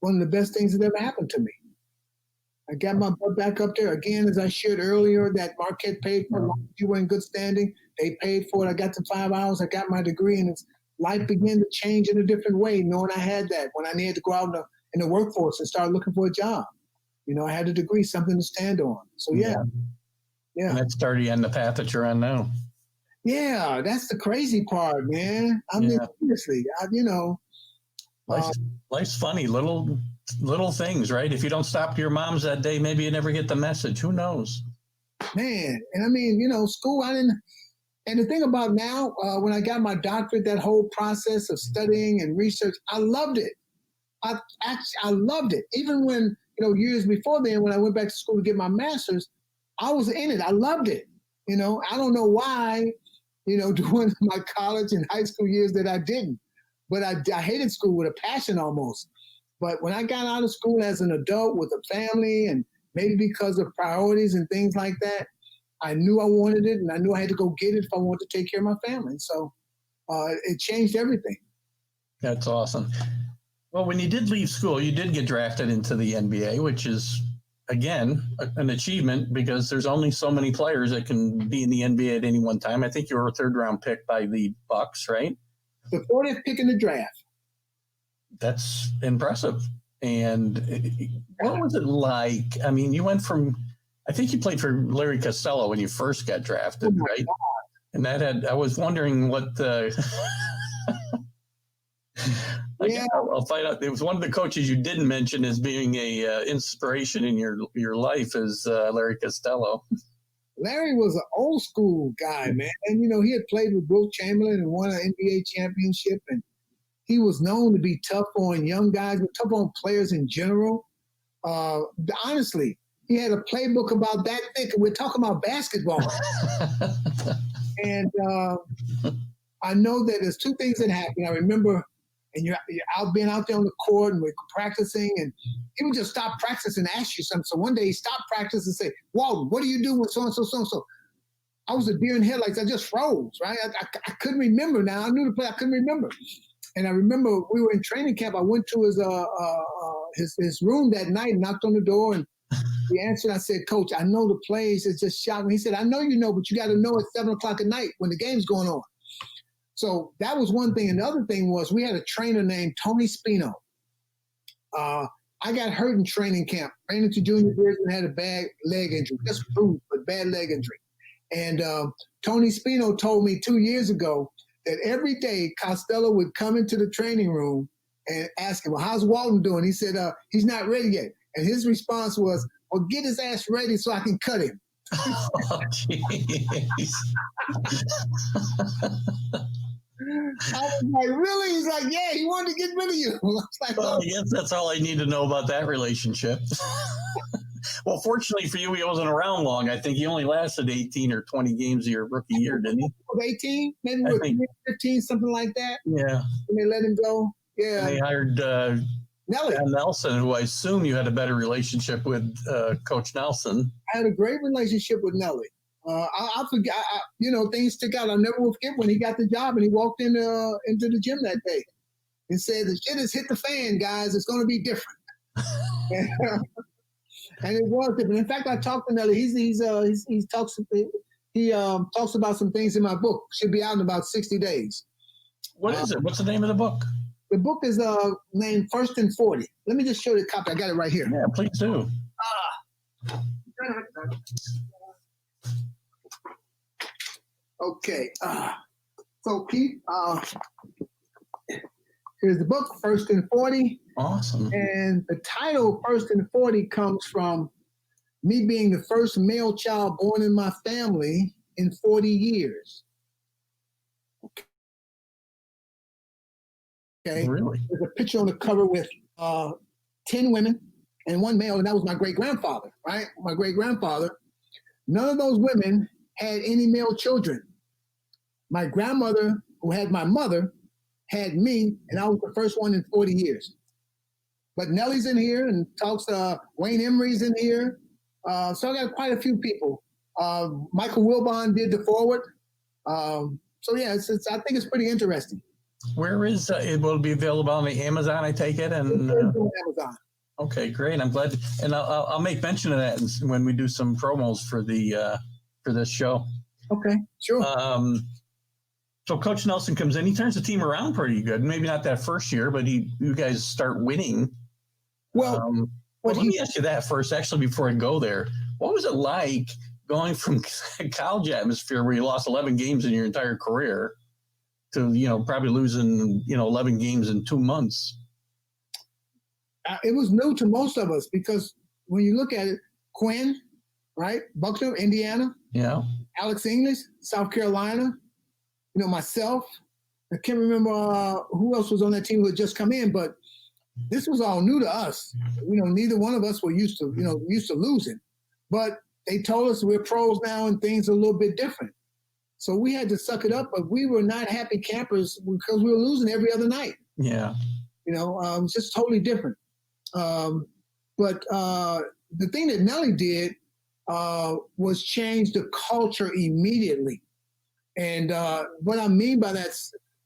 one of the best things that ever happened to me. I got my butt back up there. Again, as I shared earlier, that Marquette paid for it. You were in good standing. They paid for it. I got to 5 hours. I got my degree, and life began to change in a different way, knowing I had that. When I needed to go out in the workforce and start looking for a job, I had a degree, something to stand on. So, yeah. And that started you on the path that you're on now. Yeah, that's the crazy part, man. I mean, seriously, life's funny. Little things, right? If you don't stop your moms that day, maybe you never get the message. Who knows? Man, and I mean, school, I didn't. And the thing about now, when I got my doctorate, that whole process of studying and research, I loved it. I loved it. Even when, years before then, when I went back to school to get my master's, I was in it. I loved it. I don't know why, during my college and high school years that I didn't. But I hated school with a passion almost. But when I got out of school as an adult with a family, and maybe because of priorities and things like that, I knew I wanted it, and I knew I had to go get it if I wanted to take care of my family. So it changed everything. That's awesome. Well, when you did leave school, you did get drafted into the NBA, which is, again, an achievement, because there's only so many players that can be in the NBA at any one time. I think you were a 3rd-round pick by the Bucks, right? The 40th pick in the draft. That's impressive. And what was it like? I mean, you went from, I think you played for Larry Costello when you first got drafted, right? God. And I was wondering what the... Yeah, I'll find out. It was one of the coaches you didn't mention as being a inspiration in your life is Larry Costello. Larry was an old school guy, man. And, he had played with Wilt Chamberlain and won an NBA championship. And he was known to be tough on young guys, but tough on players in general. Honestly, he had a playbook about that thick. And we're talking about basketball. And I know that there's two things that happened. I remember, and you're being out there on the court and we're practicing, and he would just stop practice and ask you something. So one day he stopped practice and said, Walton, what do you do with so-and-so, so-and-so? I was a deer in headlights. I just froze, right? I couldn't remember now. I knew the play. I couldn't remember. And I remember we were in training camp. I went to his room that night and knocked on the door, and he answered. I said, Coach, I know the plays. It's just shocking. He said, I know you know, but you got to know at 7 o'clock at night when the game's going on. So that was one thing. And the other thing was we had a trainer named Tony Spino. I got hurt in training camp. Ran into Junior Bridgman, had a bad leg injury. Just bruised, but bad leg injury. And Tony Spino told me 2 years ago that every day Costello would come into the training room and ask him, well, how's Walton doing? He said, he's not ready yet. And his response was, well, get his ass ready so I can cut him. Oh, jeez. I was like, really? He's like, yeah, he wanted to get rid of you. I was like, Well, I guess that's all I need to know about that relationship. Well, fortunately for you, he wasn't around long. I think he only lasted 18 or 20 games of your rookie year, didn't he? 18, maybe 15, something like that. Yeah. And they let him go. Yeah. And they hired Nelly. Nelson, who I assume you had a better relationship with Coach Nelson. I had a great relationship with Nelly. I forget, things stick out. I'll never forget when he got the job and he walked into the gym that day and said, the shit has hit the fan, guys. It's going to be different. And it was different. In fact, I talked to Nelly. He talks about some things in my book. Should be out in about 60 days. What is it? What's the name of the book? The book is named First and 40. Let me just show you the copy. I got it right here. Yeah, please do. Okay. So, Keith, here's the book, First and 40. Awesome. And the title, First and 40, comes from me being the first male child born in my family in 40 years. Okay. Really? There's a picture on the cover with 10 women and one male, and that was my great-grandfather, right? My great-grandfather. None of those women had any male children. My grandmother, who had my mother, had me, and I was the first one in 40 years. But Nelly's in here and talks, Wayne Emery's in here. So I got quite a few people. Michael Wilbon did the forward. So yeah, I think it's pretty interesting. Where is it? Will be available on the Amazon, I take it? And Amazon. Okay, great. I'm glad. And I'll make mention of that when we do some promos for this show. Okay, sure. So Coach Nelson comes in. He turns the team around pretty good. Maybe not that first year, but you guys start winning. Well, let me ask you that first, actually, before I go there. What was it like going from college atmosphere where you lost 11 games in your entire career to, probably losing, 11 games in 2 months? It was new to most of us because when you look at it, Quinn, right? Buckner, Indiana. Yeah. Alex English, South Carolina. Myself. I can't remember who else was on that team who had just come in, but this was all new to us. Neither one of us were used to losing. But they told us we're pros now and things are a little bit different. So we had to suck it up, but we were not happy campers because we were losing every other night. Yeah. It was just totally different. But the thing that Nelly did was change the culture immediately. And what I mean by that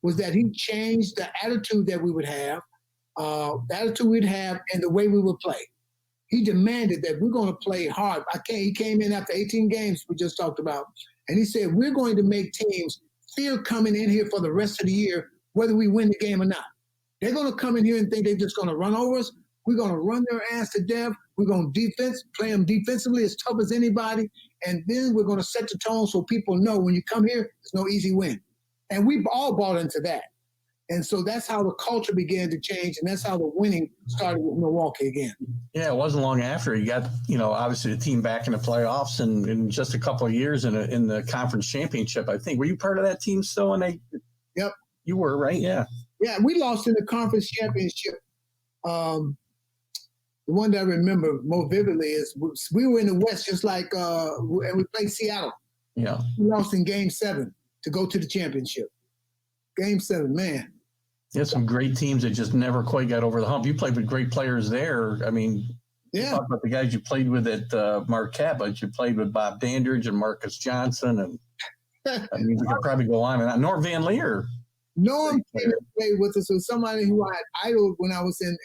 was that he changed the attitude that we would have, and the way we would play. He demanded that we're going to play hard. He came in after 18 games we just talked about, and he said, we're going to make teams feel coming in here for the rest of the year, whether we win the game or not. They're going to come in here and think they're just going to run over us. We're going to run their ass to death. We're going to play them defensively as tough as anybody. And then we're going to set the tone so people know when you come here, it's no easy win. And we all bought into that. And so that's how the culture began to change, and that's how the winning started with Milwaukee again. Yeah, it wasn't long after you got, obviously the team back in the playoffs, and in just a couple of years in the conference championship, I think. Were you part of that team still? Yep. You were, right? Yeah. Yeah, we lost in the conference championship. The one that I remember more vividly is we were in the West, just like, and we played Seattle. Yeah. We lost in Game 7 to go to the championship. Game 7, man. You had some great teams that just never quite got over the hump. You played with great players there. I mean, yeah. Talk about the guys you played with at Marquette, but you played with Bob Dandridge and Marcus Johnson, and I mean, we could probably go on and on. Norm Van Leer. Norm played with us. Was somebody who I idoled when I was in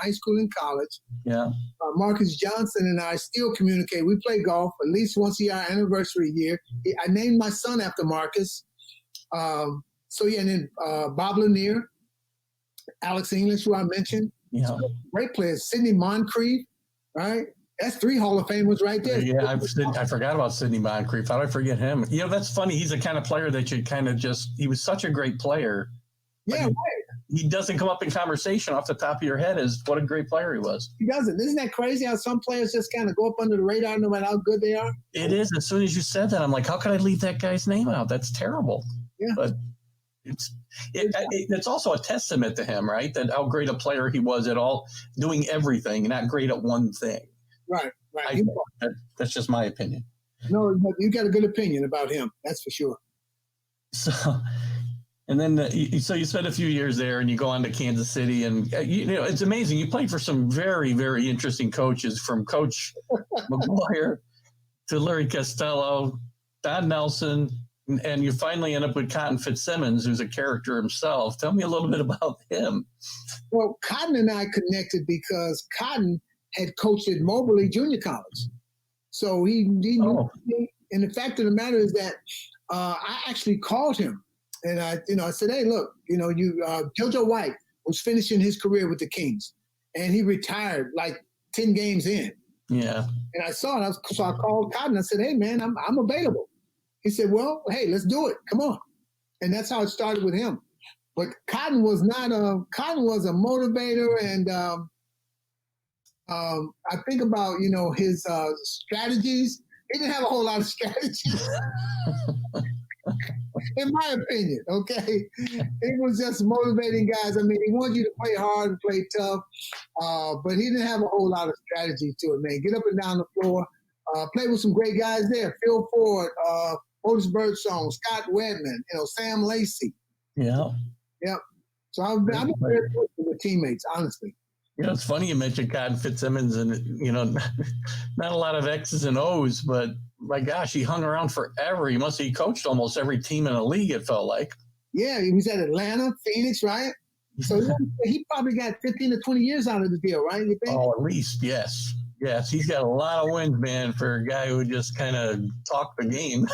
high school and college. Yeah. Marcus Johnson and I still communicate. We play golf at least once a year, our anniversary year. I named my son after Marcus. And then Bob Lanier, Alex English, who I mentioned. Yeah. So great players. Sidney Moncrief, right? That's 3 Hall of Famers right there. Yeah, I forgot about Sidney Moncrief. How did I forget him? That's funny. He's the kind of player that you kind of he was such a great player. Yeah, right. He doesn't come up in conversation off the top of your head as what a great player he was. He doesn't. Isn't that crazy how some players just kind of go up under the radar no matter how good they are? It is. As soon as you said that, I'm like, how could I leave that guy's name out? That's terrible. Yeah. But it's also a testament to him, right? That how great a player he was at all, doing everything, not great at one thing. Right. That's just my opinion. No, you got a good opinion about him. That's for sure. So, and then so you spent a few years there, and you go on to Kansas City, and it's amazing. You played for some very, very interesting coaches, from Coach McGuire to Larry Costello, Don Nelson, and you finally end up with Cotton Fitzsimmons, who's a character himself. Tell me a little bit about him. Well, Cotton and I connected because Cotton had coached at Moberly Junior College. So he knew me. And the fact of the matter is that I actually called him. And I said, hey, look, JoJo White was finishing his career with the Kings. And he retired like 10 games in. Yeah. And I saw it. So I called Cotton. I said, hey, man, I'm available. He said, well, hey, let's do it. Come on. And that's how it started with him. But Cotton was Cotton was a motivator, and I think about, his strategies. He didn't have a whole lot of strategies, in my opinion, okay? He was just motivating guys. I mean, he wanted you to play hard and play tough, but he didn't have a whole lot of strategy to it, man. Get up and down the floor. Play with some great guys there. Phil Ford, Otis Birdsong, Scott Wedman, Sam Lacey. Yeah. Yep. So I'm very good with teammates, honestly. It's funny you mentioned Cotton Fitzsimmons, and not a lot of X's and O's, but my gosh, he hung around forever. He coached almost every team in the league, it felt like. Yeah, he was at Atlanta, Phoenix, right? So he probably got 15 to 20 years out of the deal, right? You think? Oh, at least, yes. Yes, he's got a lot of wins, man, for a guy who just kind of talked the game.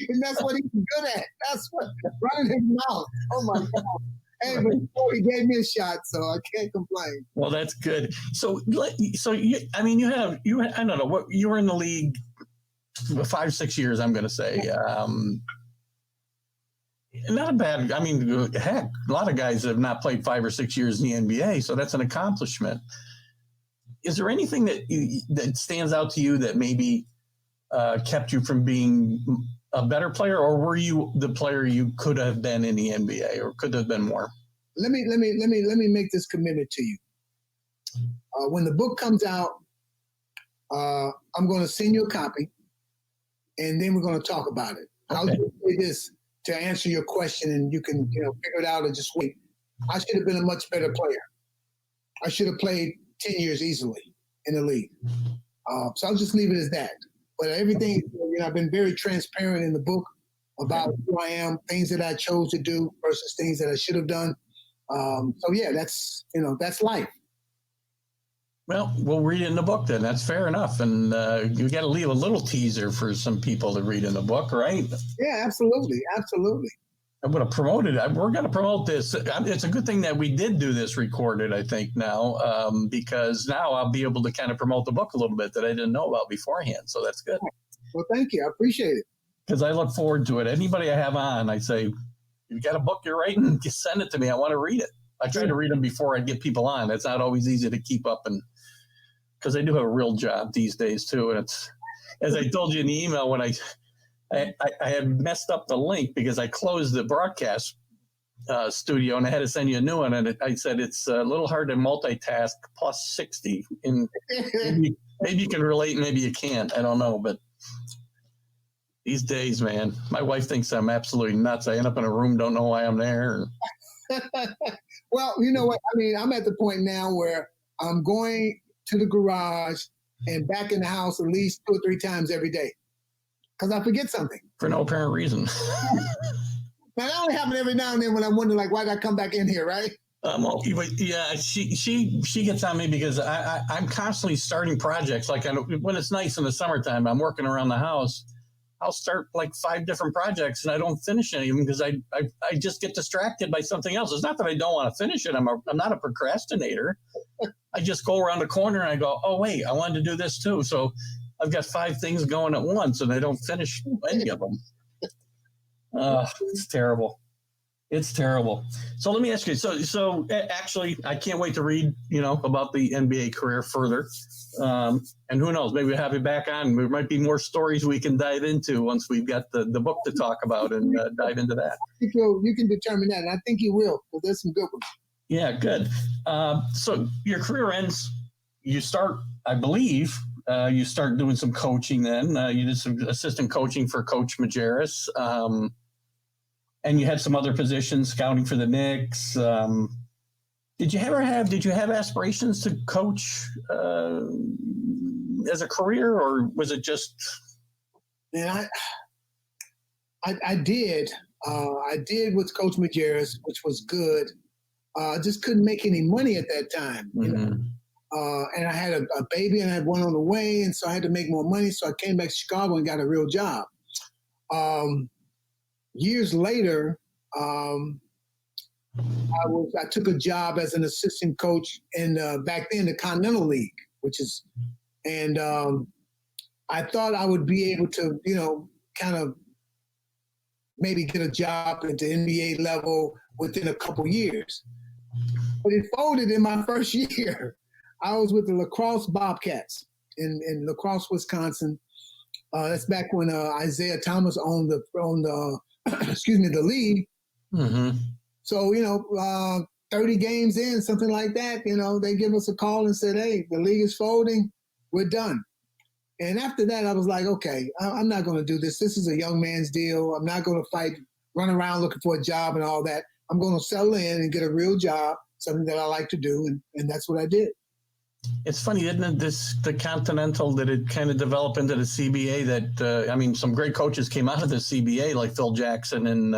And that's what he's good at. That's what running his mouth. Oh my God. Hey, but he gave me a shot, so I can't complain. Well, that's good. So you I don't know what you were in the league 5-6 years. I'm going to say, not a bad. I mean, heck, a lot of guys have not played 5 or 6 years in the NBA, so that's an accomplishment. Is there anything that stands out to you that maybe kept you from being a better player, or were you the player you could have been in the NBA, or could have been more? Let me make this commitment to you. When the book comes out, I'm going to send you a copy, and then we're going to talk about it. Okay. I'll just say this to answer your question, and you can figure it out or just wait. I should have been a much better player. I should have played 10 years easily in the league. So I'll just leave it as that. But everything, I've been very transparent in the book about who I am, things that I chose to do versus things that I should have done. So yeah, that's life. Well, we'll read it in the book then. That's fair enough. And you got to leave a little teaser for some people to read in the book, right? Yeah, absolutely. Absolutely. I'm going to promote it. We're going to promote this. It's a good thing that we did do this recorded, I think, now, because now I'll be able to kind of promote the book a little bit that I didn't know about beforehand. So that's good. Well, thank you. I appreciate it. Because I look forward to it. Anybody I have on, I say, you got a book you're writing, just send it to me. I want to read it. I try to read them before I get people on. It's not always easy to keep up, and because I do have a real job these days too. And it's, as I told you in the email, when I had messed up the link because I closed the broadcast studio and I had to send you a new one. And I said, it's a little hard to multitask plus 60. And maybe you can relate, maybe you can't. I don't know. But these days, man, my wife thinks I'm absolutely nuts. I end up in a room, don't know why I'm there. Well, you know what? I mean, I'm at the point now where I'm going to the garage and back in the house at least 2 or 3 times every day because I forget something. For no apparent reason. Now, that only happens every now and then when I wonder, like, why did I come back in here, right? Yeah, she gets on me because I'm constantly starting projects. Like when it's nice in the summertime, I'm working around the house. I'll start like 5 different projects and I don't finish any of them because I just get distracted by something else. It's not that I don't want to finish it. I'm not a procrastinator. I just go around the corner and I go, oh, wait, I wanted to do this too. So I've got 5 things going at once and I don't finish any of them. It's terrible. It's terrible. So let me ask you. So actually, I can't wait to read, about the NBA career further. And who knows, maybe we'll have you back on. There might be more stories we can dive into once we've got the book to talk about and dive into that. I think you can determine that, and I think you will, because there's some good ones. Yeah, good. So your career ends. You start, I believe, you start doing some coaching then. You did some assistant coaching for Coach Majerus. And you had some other positions, scouting for the Knicks. Did you have aspirations to coach as a career, or was it just? And I did. I did with Coach Majerus, which was good. I just couldn't make any money at that time. And I had a baby and I had one on the way, and so I had to make more money. So I came back to Chicago and got a real job. Years later, I took a job as an assistant coach in back then the Continental League, and I thought I would be able to, kind of maybe get a job at the NBA level within a couple years. But it folded in my first year. I was with the Lacrosse Bobcats in Lacrosse, Wisconsin. That's back when Isaiah Thomas owned the the league. Mm-hmm. So, 30 games in, something like that, they give us a call and said, hey, the league is folding. We're done. And after that, I was like, okay, I'm not going to do this. This is a young man's deal. I'm not going to run around looking for a job and all that. I'm going to settle in and get a real job, something that I like to do. And that's what I did. It's funny, isn't it, the Continental, that it kind of developed into the CBA that, some great coaches came out of the CBA, like Phil Jackson and,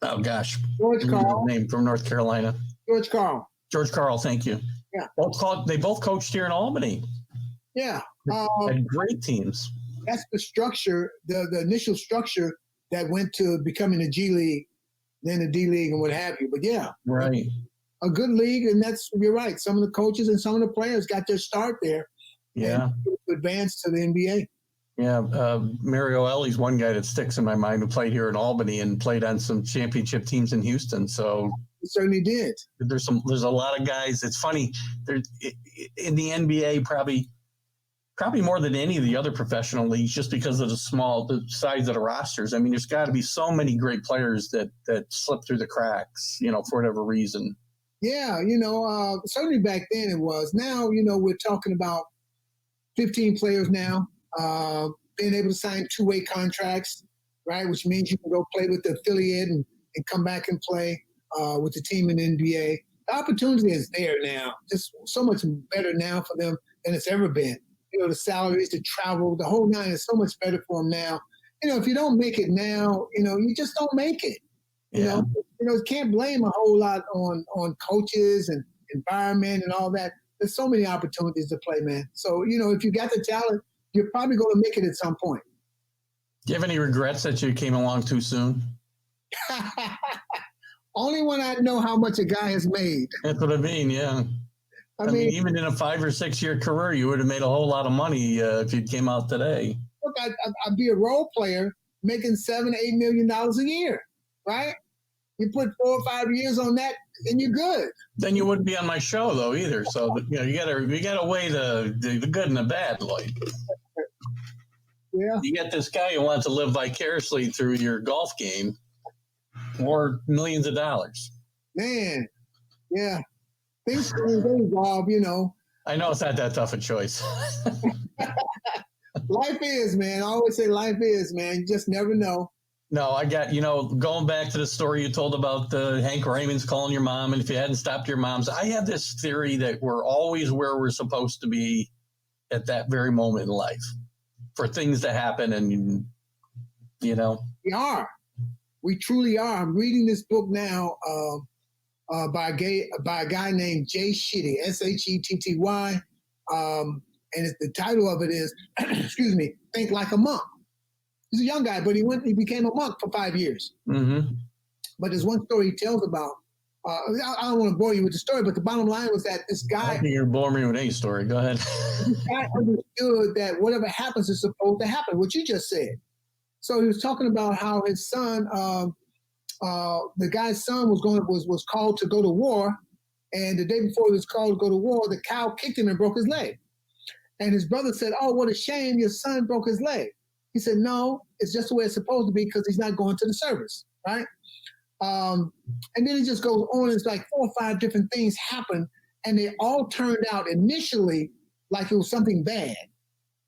George Karl. Name from North Carolina. George Karl. George Karl, thank you. Yeah. They both coached here in Albany. Yeah. Had great teams. That's the structure, the initial structure that went to becoming the G League, then the D League and what have you. But yeah. Right. A good league, and you're right. Some of the coaches and some of the players got their start there. Yeah. And advanced to the NBA. Yeah. Mario Ellie's one guy that sticks in my mind, who played here in Albany and played on some championship teams in Houston. So he certainly did. There's a lot of guys. It's funny. In the NBA, probably more than any of the other professional leagues, just because of the size of the rosters. There's got to be so many great players that slip through the cracks, for whatever reason. Yeah, certainly back then it was. Now, we're talking about 15 players now, being able to sign 2-way contracts, right? Which means you can go play with the affiliate and come back and play with the team in the NBA. The opportunity is there now. Just so much better now for them than it's ever been. The salaries, the travel, the whole nine is so much better for them now. If you don't make it now, you just don't make it. Yeah. You can't blame a whole lot on coaches and environment and all that. There's so many opportunities to play, man. So, if you got the talent, you're probably going to make it at some point. Do you have any regrets that you came along too soon? Only when I know how much a guy has made. That's what I mean, yeah. I mean, even in a 5 or 6 year career, you would have made a whole lot of money if you came out today. Look, I'd be a role player, making $7-8 million a year, right? You put 4 or 5 years on that, and you're good. Then you wouldn't be on my show though either. So you gotta weigh the good and the bad, Lloyd. Yeah. You get this guy who wants to live vicariously through your golf game, or millions of dollars. Man, yeah. Things evolve, I know it's not that tough a choice. Life is, man. I always say life is, man. You just never know. No, I got, going back to the story you told about Hank Raymond's calling your mom, and if you hadn't stopped your mom's, I have this theory that we're always where we're supposed to be at that very moment in life for things to happen, and, We are. We truly are. I'm reading this book now by a guy named Jay Shetty, Shetty. And the title of it is, excuse me, Think Like a Monk. He's a young guy, but he became a monk for 5 years. Mm-hmm. But there's one story he tells about. I don't want to bore you with the story, but the bottom line was that this guy. I think you're boring me with any story. Go ahead. This guy understood that whatever happens is supposed to happen, what you just said. So he was talking about how his son, the guy's son, was called to go to war, and the day before he was called to go to war, the cow kicked him and broke his leg. And his brother said, "Oh, what a shame! Your son broke his leg." He said, "No, it's just the way it's supposed to be because he's not going to the service, right?" And then it just goes on. It's like 4 or 5 different things happen, and they all turned out initially like it was something bad,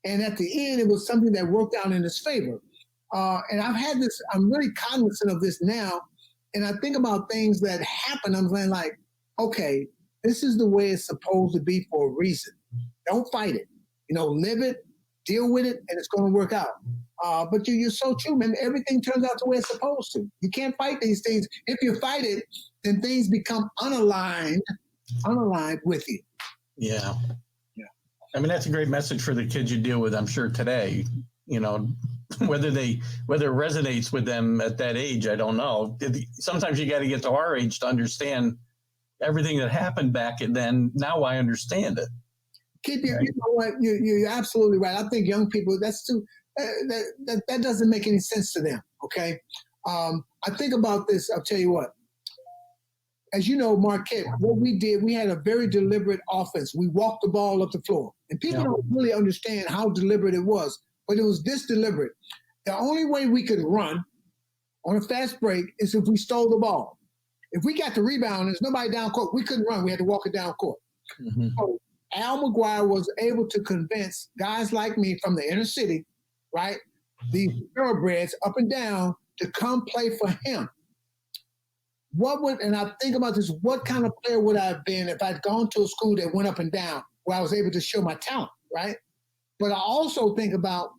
and at the end, it was something that worked out in his favor. And I've had this. I'm really cognizant of this now, and I think about things that happen. I'm saying like, okay, this is the way it's supposed to be for a reason. Don't fight it. Live it, deal with it, and it's going to work out. But you're so true, man. Everything turns out the way it's supposed to. You can't fight these things. If you fight it, then things become unaligned with you. Yeah. Yeah. I mean, that's a great message for the kids you deal with, I'm sure, today. Whether it resonates with them at that age, I don't know. Sometimes you got to get to our age to understand everything that happened back then. Now I understand it. Keep your, you know what? You're absolutely right. I think young people, that's too, that doesn't make any sense to them. Okay. I think about this. I'll tell you what, as you know, Marquette, what we did, we had a very deliberate offense. We walked the ball up the floor, and people don't really understand how deliberate it was, but it was this deliberate. The only way we could run on a fast break is if we stole the ball. If we got the rebound, there's nobody down court, we couldn't run. We had to walk it down court. Mm-hmm. So Al McGuire was able to convince guys like me from the inner city, right, these thoroughbreds up and down, to come play for him. And I think about this, what kind of player would I have been if I'd gone to a school that went up and down where I was able to show my talent, right? But I also think about,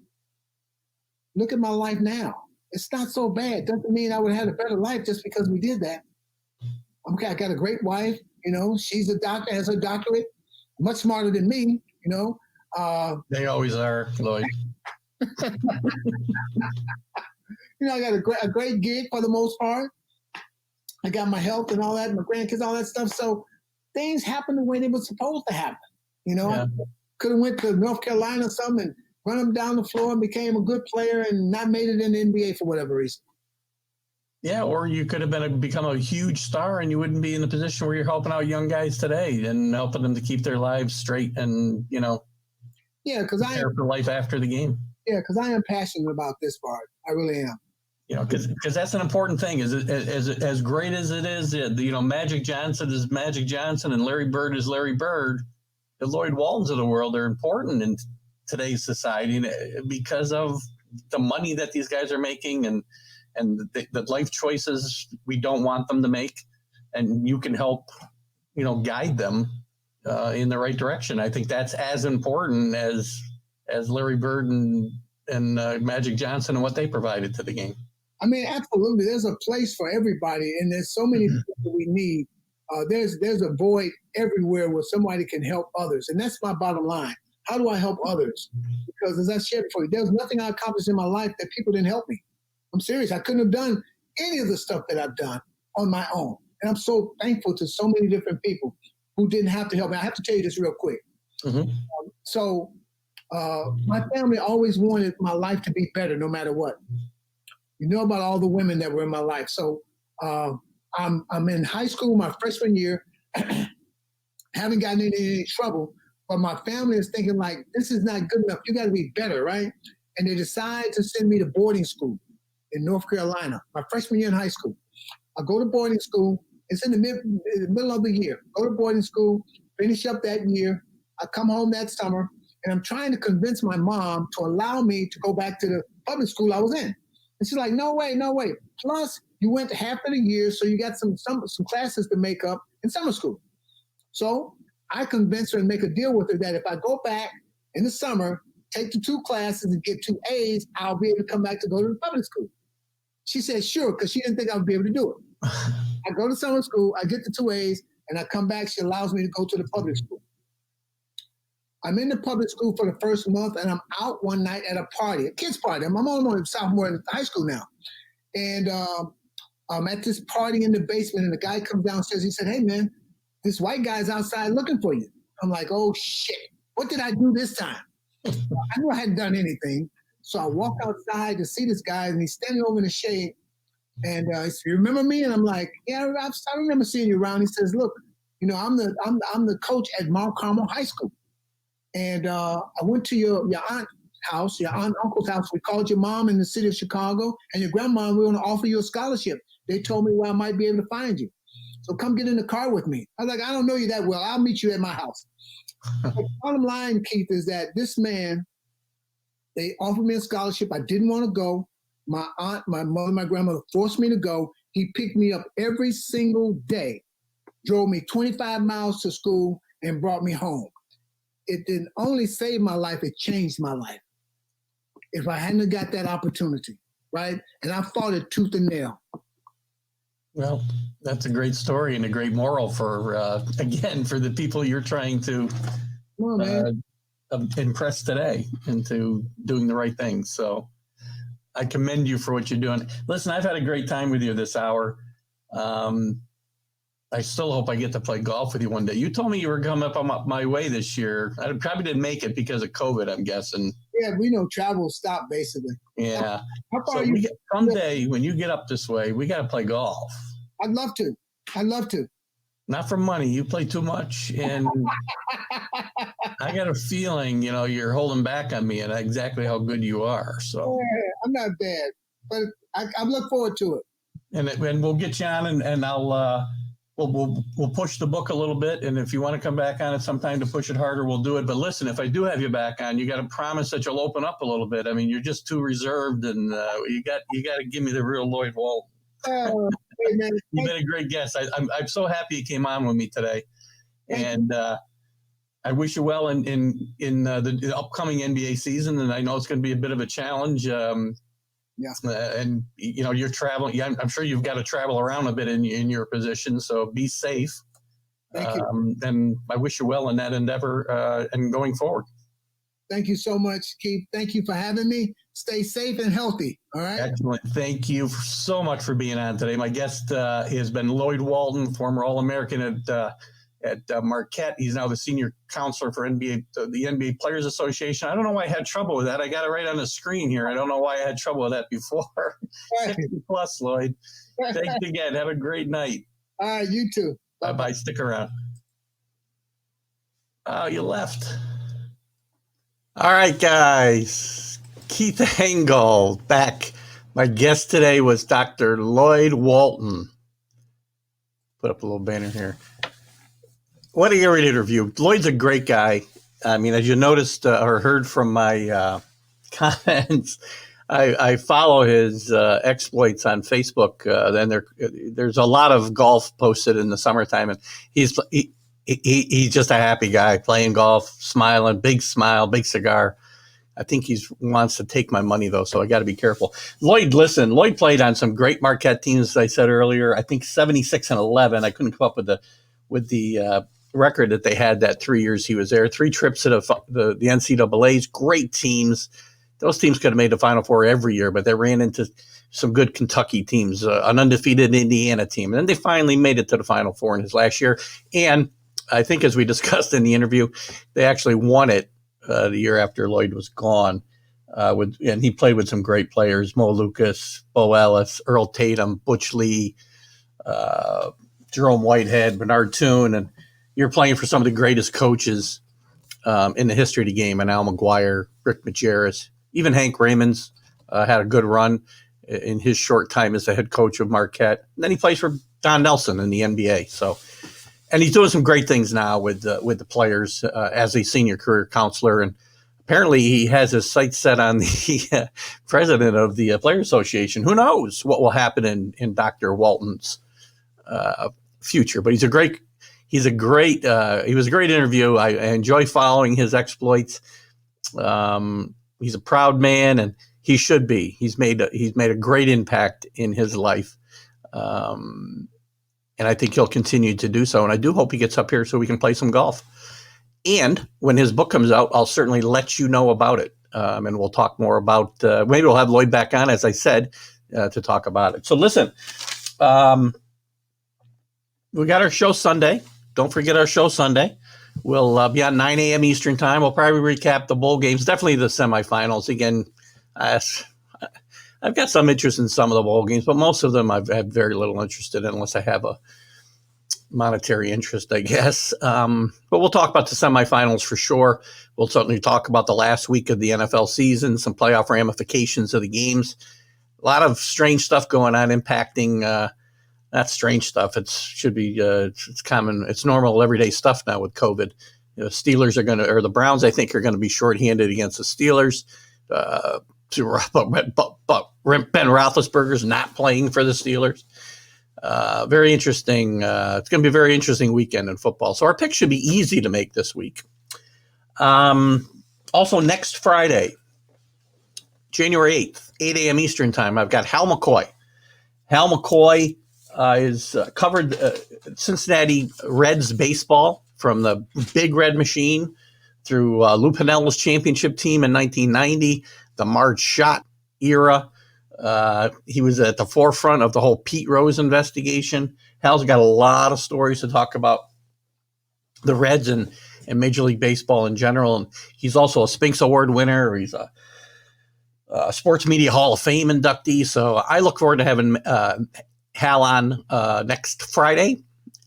look at my life now. It's not so bad. Doesn't mean I would have had a better life just because we did that. Okay, I got a great wife, she's a doctor, has her doctorate, much smarter than me, They always are, Lloyd. I got a great gig for the most part. I got my health and all that, my grandkids, all that stuff. So things happen the way they were supposed to happen. Could have went to North Carolina or something and run them down the floor and became a good player and not made it in the NBA for whatever reason. Yeah, or you could have become a huge star and you wouldn't be in the position where you're helping out young guys today and helping them to keep their lives straight and, prepare for life after the game. Yeah, because I am passionate about this part. I really am. Because that's an important thing. As great as it is, Magic Johnson is Magic Johnson and Larry Bird is Larry Bird. The Lloyd Waltons of the world are important in today's society because of the money that these guys are making and the life choices we don't want them to make, and you can help, guide them in the right direction. I think that's as important as Larry Bird and Magic Johnson and what they provided to the game. I mean, absolutely. There's a place for everybody, and there's so many people we need. There's a void everywhere where somebody can help others, and that's my bottom line. How do I help others? Because as I shared before, there's nothing I accomplished in my life that people didn't help me. I'm serious. I couldn't have done any of the stuff that I've done on my own. And I'm so thankful to so many different people who didn't have to help me. I have to tell you this real quick. Mm-hmm. My family always wanted my life to be better no matter what. You know about all the women that were in my life. So I'm in high school, my freshman year, haven't gotten in any trouble, but my family is thinking like, this is not good enough. You got to be better, right? And they decide to send me to boarding school in North Carolina, my freshman year in high school. I go to boarding school. It's in the middle of the year. Go to boarding school, finish up that year. I come home that summer, and I'm trying to convince my mom to allow me to go back to the public school I was in. And she's like, no way, no way. Plus, you went half of the year, so you got some classes to make up in summer school. So I convinced her and make a deal with her that if I go back in the summer, take the 2 classes and get 2 A's, I'll be able to come back to go to the public school. She said, sure, because she didn't think I would be able to do it. I go to summer school, I get the 2 A's, and I come back. She allows me to go to the public school. I'm in the public school for the first month, and I'm out one night at a party, a kids' party. I'm only a sophomore in high school now. And I'm at this party in the basement, and the guy comes downstairs. He said, hey, man, this white guy's outside looking for you. I'm like, oh, shit. What did I do this time? I knew I hadn't done anything. So I walk outside to see this guy, and he's standing over in the shade. And he said, you remember me? And I'm like, yeah, I remember seeing you around. He says, look, you know, I'm the coach at Mount Carmel High School. And I went to your aunt's house, your aunt and uncle's house. We called your mom in the city of Chicago, and your grandma. We were going to offer you a scholarship. They told me where I might be able to find you. So come get in the car with me. I was like, I don't know you that well. I'll meet you at my house. The bottom line, Keith, is that this man, they offered me a scholarship. I didn't want to go. My aunt, my mother, my grandmother forced me to go. He picked me up every single day, drove me 25 miles to school, and brought me home. It didn't only save my life, it changed my life. If I hadn't got that opportunity, right? And I fought it tooth and nail. Well, that's a great story and a great moral for, again, for the people you're trying to impress today into doing the right thing. So I commend you for what you're doing. Listen, I've had a great time with you this hour. I still hope I get to play golf with you one day. You told me you were coming up my way this year. I probably didn't make it because of COVID, I'm guessing. Yeah, we know travel stopped basically. Yeah. How far So are you? Someday when you get up this way, we got to play golf. I'd love to. I'd love to. Not for money. You play too much. And I got a feeling, you know, you're holding back on me and exactly how good you are. So yeah, I'm not bad, but I look forward to it. And we'll get you on and I'll we'll push the book a little bit. And if you want to come back on it sometime to push it harder, we'll do it. But listen, if I do have you back on, you got to promise that you'll open up a little bit. I mean, you're just too reserved, and you got to give me the real Lloyd Walton. Hey, man, You've been a great guest. I'm so happy you came on with me today, and I wish you well in the upcoming NBA season. And I know it's going to be a bit of a challenge. And you know, you're traveling. Yeah, I'm sure you've got to travel around a bit in your position. So be safe. Thank you. And I wish you well in that endeavor and going forward. Thank you so much, Keith. Thank you for having me. Stay safe and healthy. All right. Excellent. Thank you so much for being on today. My guest has been Lloyd Walton, former All-American at Marquette. He's now the senior counselor for the NBA Players Association. I don't know why I had trouble with that. I got it right on the screen here. I don't know why I had trouble with that before. 60 plus, Lloyd. Thanks again. Have a great night. All right. You too. Bye-bye. Stick around. Oh, you left. All right, guys. Keith Engel back. My guest today was Dr. Lloyd Walton. Put up a little banner here. What a great interview. Lloyd's a great guy. I mean, as you noticed or heard from my comments, I follow his exploits on Facebook. Then there's a lot of golf posted in the summertime, and he's just a happy guy playing golf, smiling, big smile, big cigar. I think he wants to take my money, though, so I got to be careful. Lloyd, listen, Lloyd played on some great Marquette teams, as I said earlier. I think 76-11. I couldn't come up with the record that they had that 3 years he was there. 3 trips to the NCAA's, great teams. Those teams could have made the Final Four every year, but they ran into some good Kentucky teams, an undefeated Indiana team. And then they finally made it to the Final Four in his last year. And I think, as we discussed in the interview, they actually won it the year after Lloyd was gone. And he played with some great players: Mo Lucas, Bo Ellis, Earl Tatum, Butch Lee, Jerome Whitehead, Bernard Toon, and you're playing for some of the greatest coaches in the history of the game, and Al McGuire, Rick Majerus, even Hank Raymond's had a good run in his short time as the head coach of Marquette. And then he plays for Don Nelson in the NBA. So, and he's doing some great things now with the players as a senior career counselor. And apparently he has his sights set on the president of the Player Association. Who knows what will happen in Dr. Walton's future? But he was a great interview. I enjoy following his exploits. He's a proud man, and he should be. He's made a great impact in his life. And I think he'll continue to do so. And I do hope he gets up here so we can play some golf. And when his book comes out, I'll certainly let you know about it. And we'll talk more about, maybe we'll have Lloyd back on, as I said, to talk about it. So listen, we got our show Sunday. Don't forget our show Sunday. We'll be on 9 a.m. Eastern time. We'll probably recap the bowl games, definitely the semifinals. Again, I've got some interest in some of the bowl games, but most of them I've had very little interest in unless I have a monetary interest, I guess. But we'll talk about the semifinals for sure. We'll certainly talk about the last week of the NFL season, some playoff ramifications of the games. A lot of strange stuff going on impacting not strange stuff. It's common. It's normal everyday stuff now with COVID. Steelers are the Browns, I think, are going to be shorthanded against the Steelers. But Ben Roethlisberger's not playing for the Steelers. Very interesting. It's going to be a very interesting weekend in football. So our pick should be easy to make this week. Also, next Friday, January 8th, 8 a.m. Eastern time, I've got Hal McCoy. Hal McCoy is covered Cincinnati Reds baseball from the Big Red Machine through Lou Piniella's championship team in 1990, the Marge Schott era. He was at the forefront of the whole Pete Rose investigation. Hal's got a lot of stories to talk about the Reds and Major League Baseball in general. And he's also a Spinks Award winner. He's a Sports Media Hall of Fame inductee. So I look forward to having Hal on next Friday,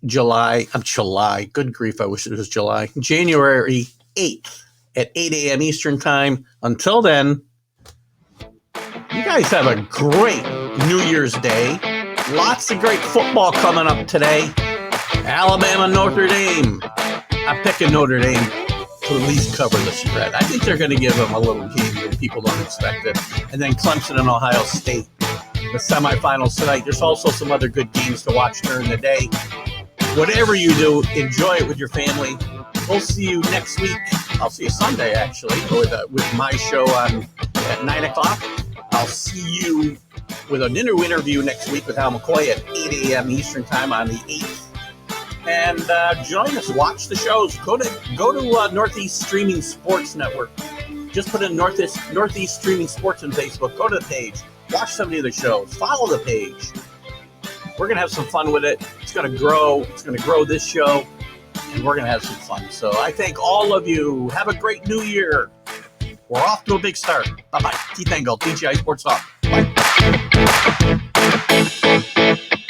good grief, I wish it was July, January 8th at 8 a.m. Eastern time. Until then, you guys have a great New Year's Day. Lots of great football coming up today. Alabama, Notre Dame. I'm picking Notre Dame to at least cover the spread. I think they're going to give them a little game when people don't expect it. And then Clemson and Ohio State, the semifinals tonight. There's also some other good games to watch during the day. Whatever you do, enjoy it with your family. We'll see you next week. I'll see you Sunday, actually, with my show at 9 o'clock. I'll see you with an interview next week with Hal McCoy at 8 a.m. Eastern time on the 8th. And join us. Watch the shows. Go to Northeast Streaming Sports Network. Just put in Northeast Streaming Sports on Facebook. Go to the page. Watch some of the other shows. Follow the page. We're going to have some fun with it. It's going to grow. It's going to grow this show. And we're going to have some fun. So I thank all of you. Have a great new year. We're off to a big start. Bye-bye. Keith Engel, DGI Sports Talk. Bye.